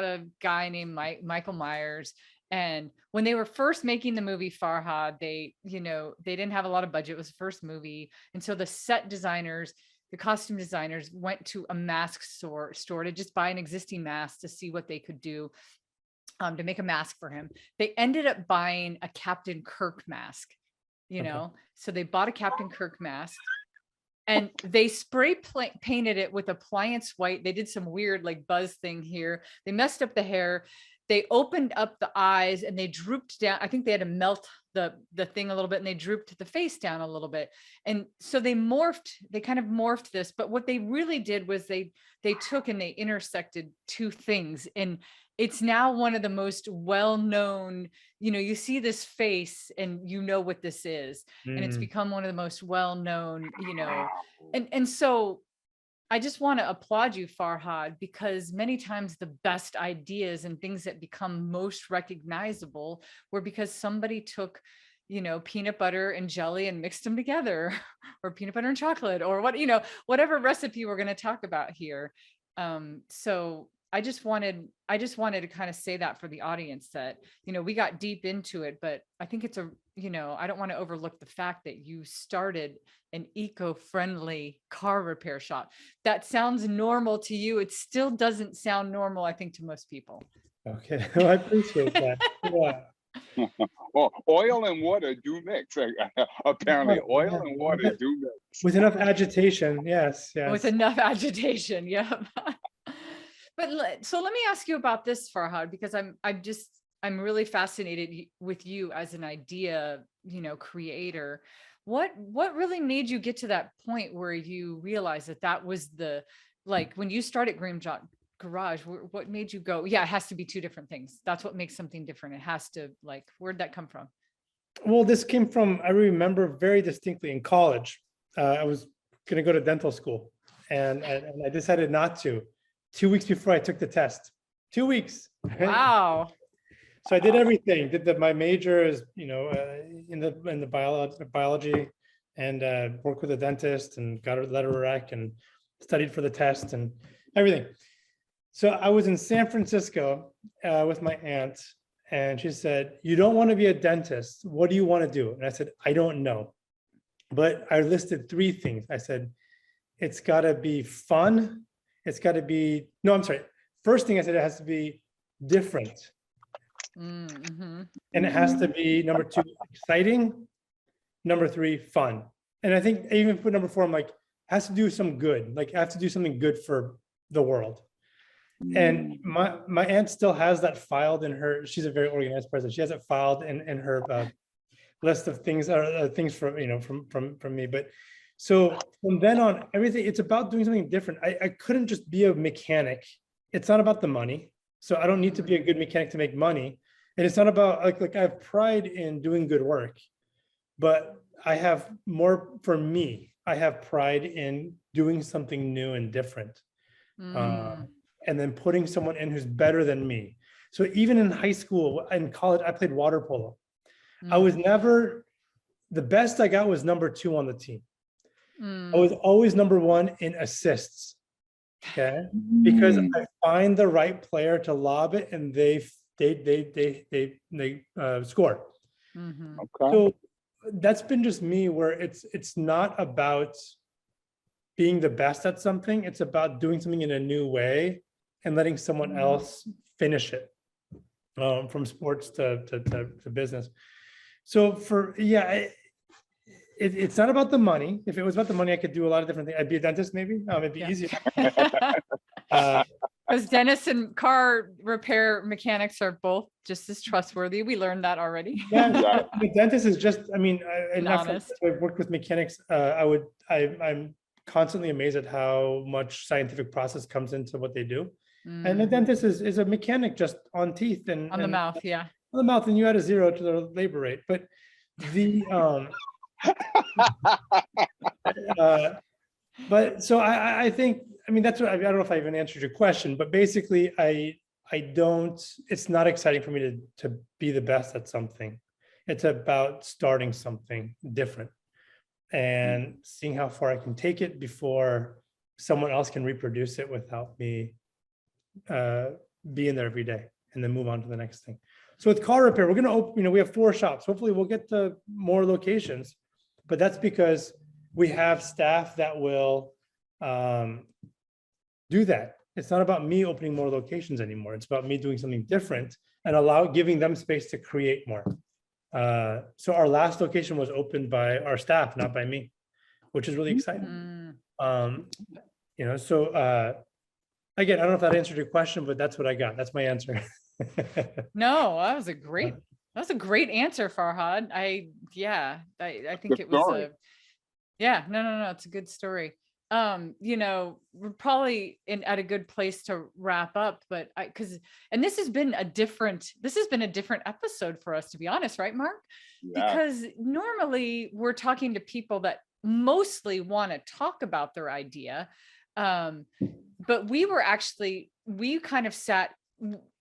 a guy named Michael Myers. And when they were first making the movie Farhad, they didn't have a lot of budget. It was the first movie. And so the set designers, the costume designers, went to a mask store to just buy an existing mask to see what they could do to make a mask for him. They ended up buying a Captain Kirk mask, so they bought a Captain Kirk mask and they spray painted it with appliance white. They did some weird buzz thing here. They messed up the hair. They opened up the eyes and they drooped down. I think they had to melt the thing a little bit, and they drooped the face down a little bit. And so they kind of morphed this, but what they really did was they took and they intersected two things. And it's now one of the most well-known, you see this face and what this is, and it's become one of the most well-known, and so I just want to applaud you, Farhad, because many times the best ideas and things that become most recognizable were because somebody took peanut butter and jelly and mixed them together, or peanut butter and chocolate, or whatever recipe we're going to talk about here. So I just wanted to kind of say that for the audience that, we got deep into it, but I think it's I don't want to overlook the fact that you started an eco-friendly car repair shop. That sounds normal to you. It still doesn't sound normal, I think, to most people. Okay, well, I appreciate that. Yeah. Well, oil and water do mix. Apparently, oil and water do mix. With enough agitation, yes. With enough agitation, yeah. But so let me ask you about this, Farhad, because I'm really fascinated with you as an idea, creator. What really made you get to that point where you realized that was when you started Green Garage, what made you go, yeah, it has to be two different things. That's what makes something different. It has to, where'd that come from? Well, this came from, I remember very distinctly in college. I was going to go to dental school, and I decided not to. 2 weeks before I took the test. 2 weeks. Wow. So I did everything. My major is, in the biology, and worked with a dentist and got a letter rec and studied for the test and everything. So I was in San Francisco with my aunt, and she said, "You don't want to be a dentist. What do you want to do?" And I said, "I don't know." But I listed 3 things. I said, it's got to be fun. It's got to be, no, I'm sorry. First thing I said, it has to be different. Mm-hmm. And it has to be, number 2, exciting. Number 3, fun. And I think I even put number 4, I'm like, has to do some good. Like, I have to do something good for the world. And my aunt still has that filed in her, she's a very organized person. She has it filed in her list of things, things from me. But so from then on, everything, it's about doing something different. I couldn't just be a mechanic. It's not about the money. So I don't need to be a good mechanic to make money. And it's not about like I have pride in doing good work, but I have more, for me, I have pride in doing something new and different. And then putting someone in who's better than me. So even in high school and college, I played water polo. I was never, the best I got was number 2 on the team. I was always number 1 in assists. Okay. Because I find the right player to lob it and they score. Okay. So that's been just me, where it's not about being the best at something. It's about doing something in a new way and letting someone else finish it, from sports to business. So it's not about the money. If it was about the money, I could do a lot of different things. I'd be a dentist, maybe. It'd be easier. Because dentists and car repair mechanics are both just as trustworthy. We learned that already. Yeah, the dentist is just, honest. I've worked with mechanics. I'm constantly amazed at how much scientific process comes into what they do. And the dentist is a mechanic just on teeth and on the mouth, yeah. On the mouth, and you add a 0 to the labor rate. But the but so I think, that's what I don't know if I even answered your question, but basically it's not exciting for me to be the best at something. It's about starting something different and seeing how far I can take it before someone else can reproduce it without me being there every day, and then move on to the next thing. So with car repair, we're going to open, we have 4 shops. Hopefully we'll get to more locations, but that's because we have staff that will do that. It's not about me opening more locations anymore. It's about me doing something different and giving them space to create more. So our last location was opened by our staff, not by me, which is really exciting. Again, I don't know if that answered your question, but that's what I got. That's my answer. No, that was a great answer, Farhad. I think it was no, it's a good story. We're probably at a good place to wrap up, but this has been a different episode for us, to be honest, right, Marc? Yeah. Because normally we're talking to people that mostly want to talk about their idea. But we kind of sat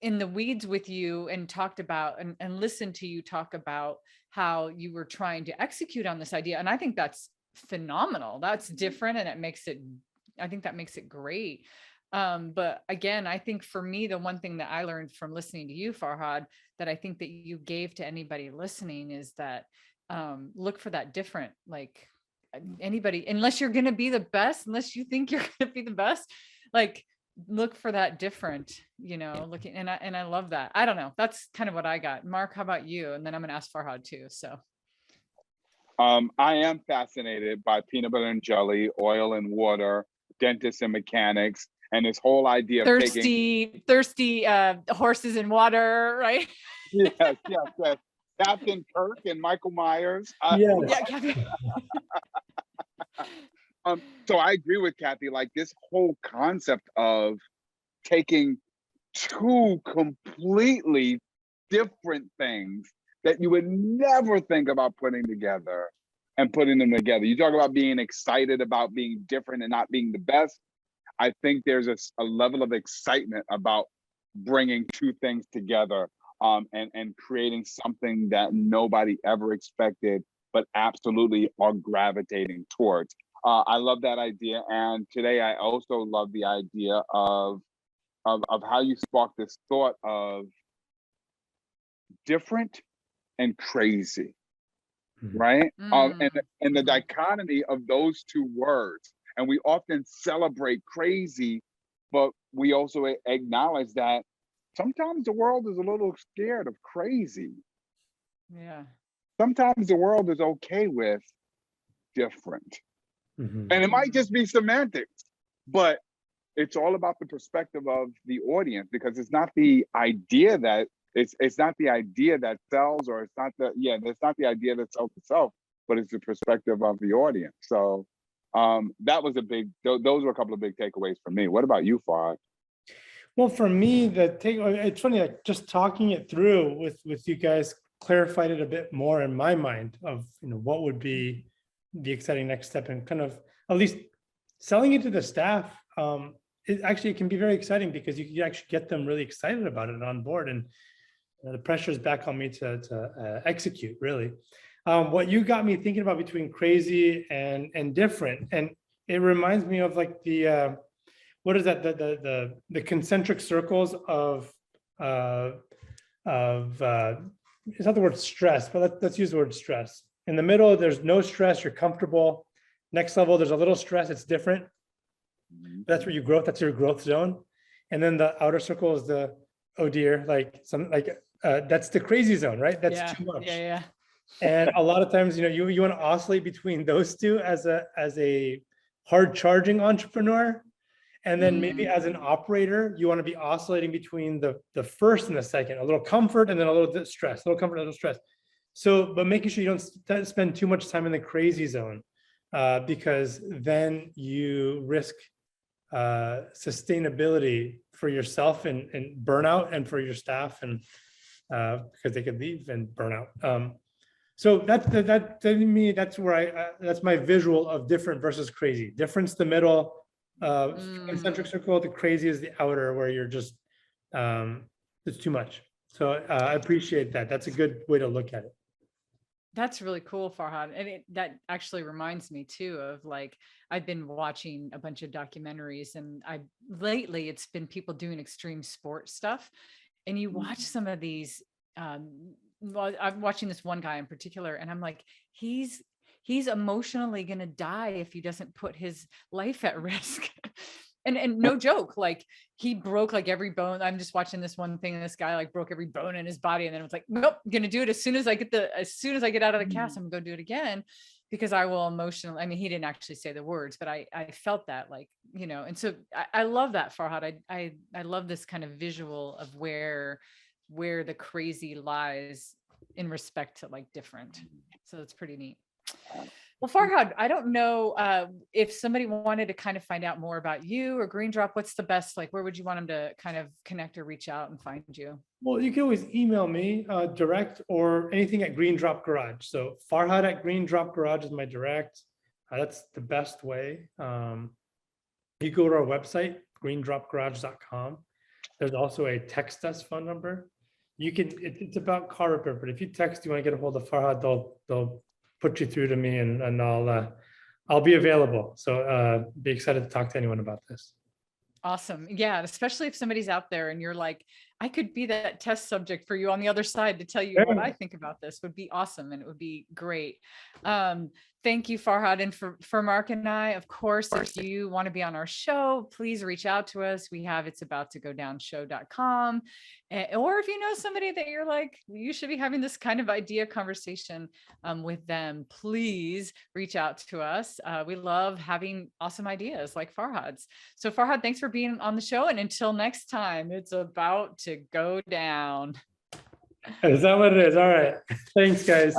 in the weeds with you and talked about and listened to you talk about how you were trying to execute on this idea. And I think that's phenomenal. That's different. And I think that makes it great. But again, I think for me, the one thing that I learned from listening to you, Farhad, that I think that you gave to anybody listening is that look for that different, like anybody, unless you're going to be the best, unless you think you're going to be the best, like look for that different, looking, and I love that. I don't know. That's kind of what I got. Marc, how about you? And then I'm going to ask Farhad too. So. I am fascinated by peanut butter and jelly, oil and water, dentists and mechanics, and this whole idea of thirsty horses in water, right? Yes. Captain Kirk and Michael Myers. So I agree with Cathey, like this whole concept of taking two completely different things that you would never think about putting together and putting them together. You talk about being excited about being different and not being the best. I think there's a level of excitement about bringing two things together and creating something that nobody ever expected, but absolutely are gravitating towards. I love that idea. And today I also love the idea of how you sparked this thought of different and crazy, right? And the dichotomy of those two words. And we often celebrate crazy, but we also acknowledge that sometimes the world is a little scared of crazy. Yeah. Sometimes the world is okay with different. And it might just be semantics, but it's all about the perspective of the audience, because it's not the idea that it's not the idea that sells, or it's not the idea that sells itself, but it's the perspective of the audience. So that was those were a couple of big takeaways for me. What about you, Farhad? Well, for me, it's funny, like just talking it through with you guys clarified it a bit more in my mind of, what would be the exciting next step, and kind of at least selling it to the staff. It can be very exciting because you can actually get them really excited about it and on board, and the pressure is back on me to execute, really. What you got me thinking about between crazy and different, and it reminds me of like the what is that, the concentric circles of it's not the word stress, but let's use the word stress. In the middle, there's no stress, you're comfortable. Next level, there's a little stress, it's different. That's where you grow, that's your growth zone. And then the outer circle is the, oh dear, that's the crazy zone, right? That's too much. Yeah. And a lot of times, you want to oscillate between those two as a hard charging entrepreneur. And then maybe as an operator, you want to be oscillating between the first and the second, a little comfort and then a little stress, a little comfort, a little stress. So, but making sure you don't spend too much time in the crazy zone, because then you risk sustainability for yourself and burnout, and for your staff, and because they could leave and burn out. So that to me, that's where that's my visual of different versus crazy. Difference the middle, concentric circle. The crazy is the outer, where you're just it's too much. So I appreciate that. That's a good way to look at it. That's really cool, Farhad. And that actually reminds me too of, like, I've been watching a bunch of documentaries, and lately it's been people doing extreme sports stuff. And you watch some of these, well, I'm watching this one guy in particular, and I'm like, he's emotionally going to die if he doesn't put his life at risk. And no joke, like he broke like every bone. I'm just watching this one thing, and this guy like broke every bone in his body. And then it was like, nope, I'm going to do it as soon as I get out of the cast, I'm going to do it again, because I will emotionally, I mean, he didn't actually say the words, but I felt that, like, and so I love that, Farhad. I love this kind of visual of where the crazy lies in respect to like different. So it's pretty neat. Well, Farhad, I don't know if somebody wanted to kind of find out more about you or Green Drop, what's the best, like, where would you want them to kind of connect or reach out and find you? Well, you can always email me direct, or anything at Green Drop Garage. So Farhad at Green Drop Garage is my direct. That's the best way. You go to our website, greendropgarage.com. There's also a text us phone number. it's about car repair, but if you text, you want to get a hold of Farhad, they'll put you through to me, and I'll be available. So be excited to talk to anyone about this. Awesome. Yeah. Especially if somebody's out there and you're like, I could be that test subject for you on the other side to tell you what I think about this, would be awesome. And it would be great. Thank you, Farhad. And for Marc and I, of course, if you want to be on our show, please reach out to us. We have it'sabouttogodownshow.com. Or if you know somebody that you're like, you should be having this kind of idea conversation with them, please reach out to us. We love having awesome ideas like Farhad's. So Farhad, thanks for being on the show. And until next time, it's about to go down. Is that what it is? All right. Thanks, guys.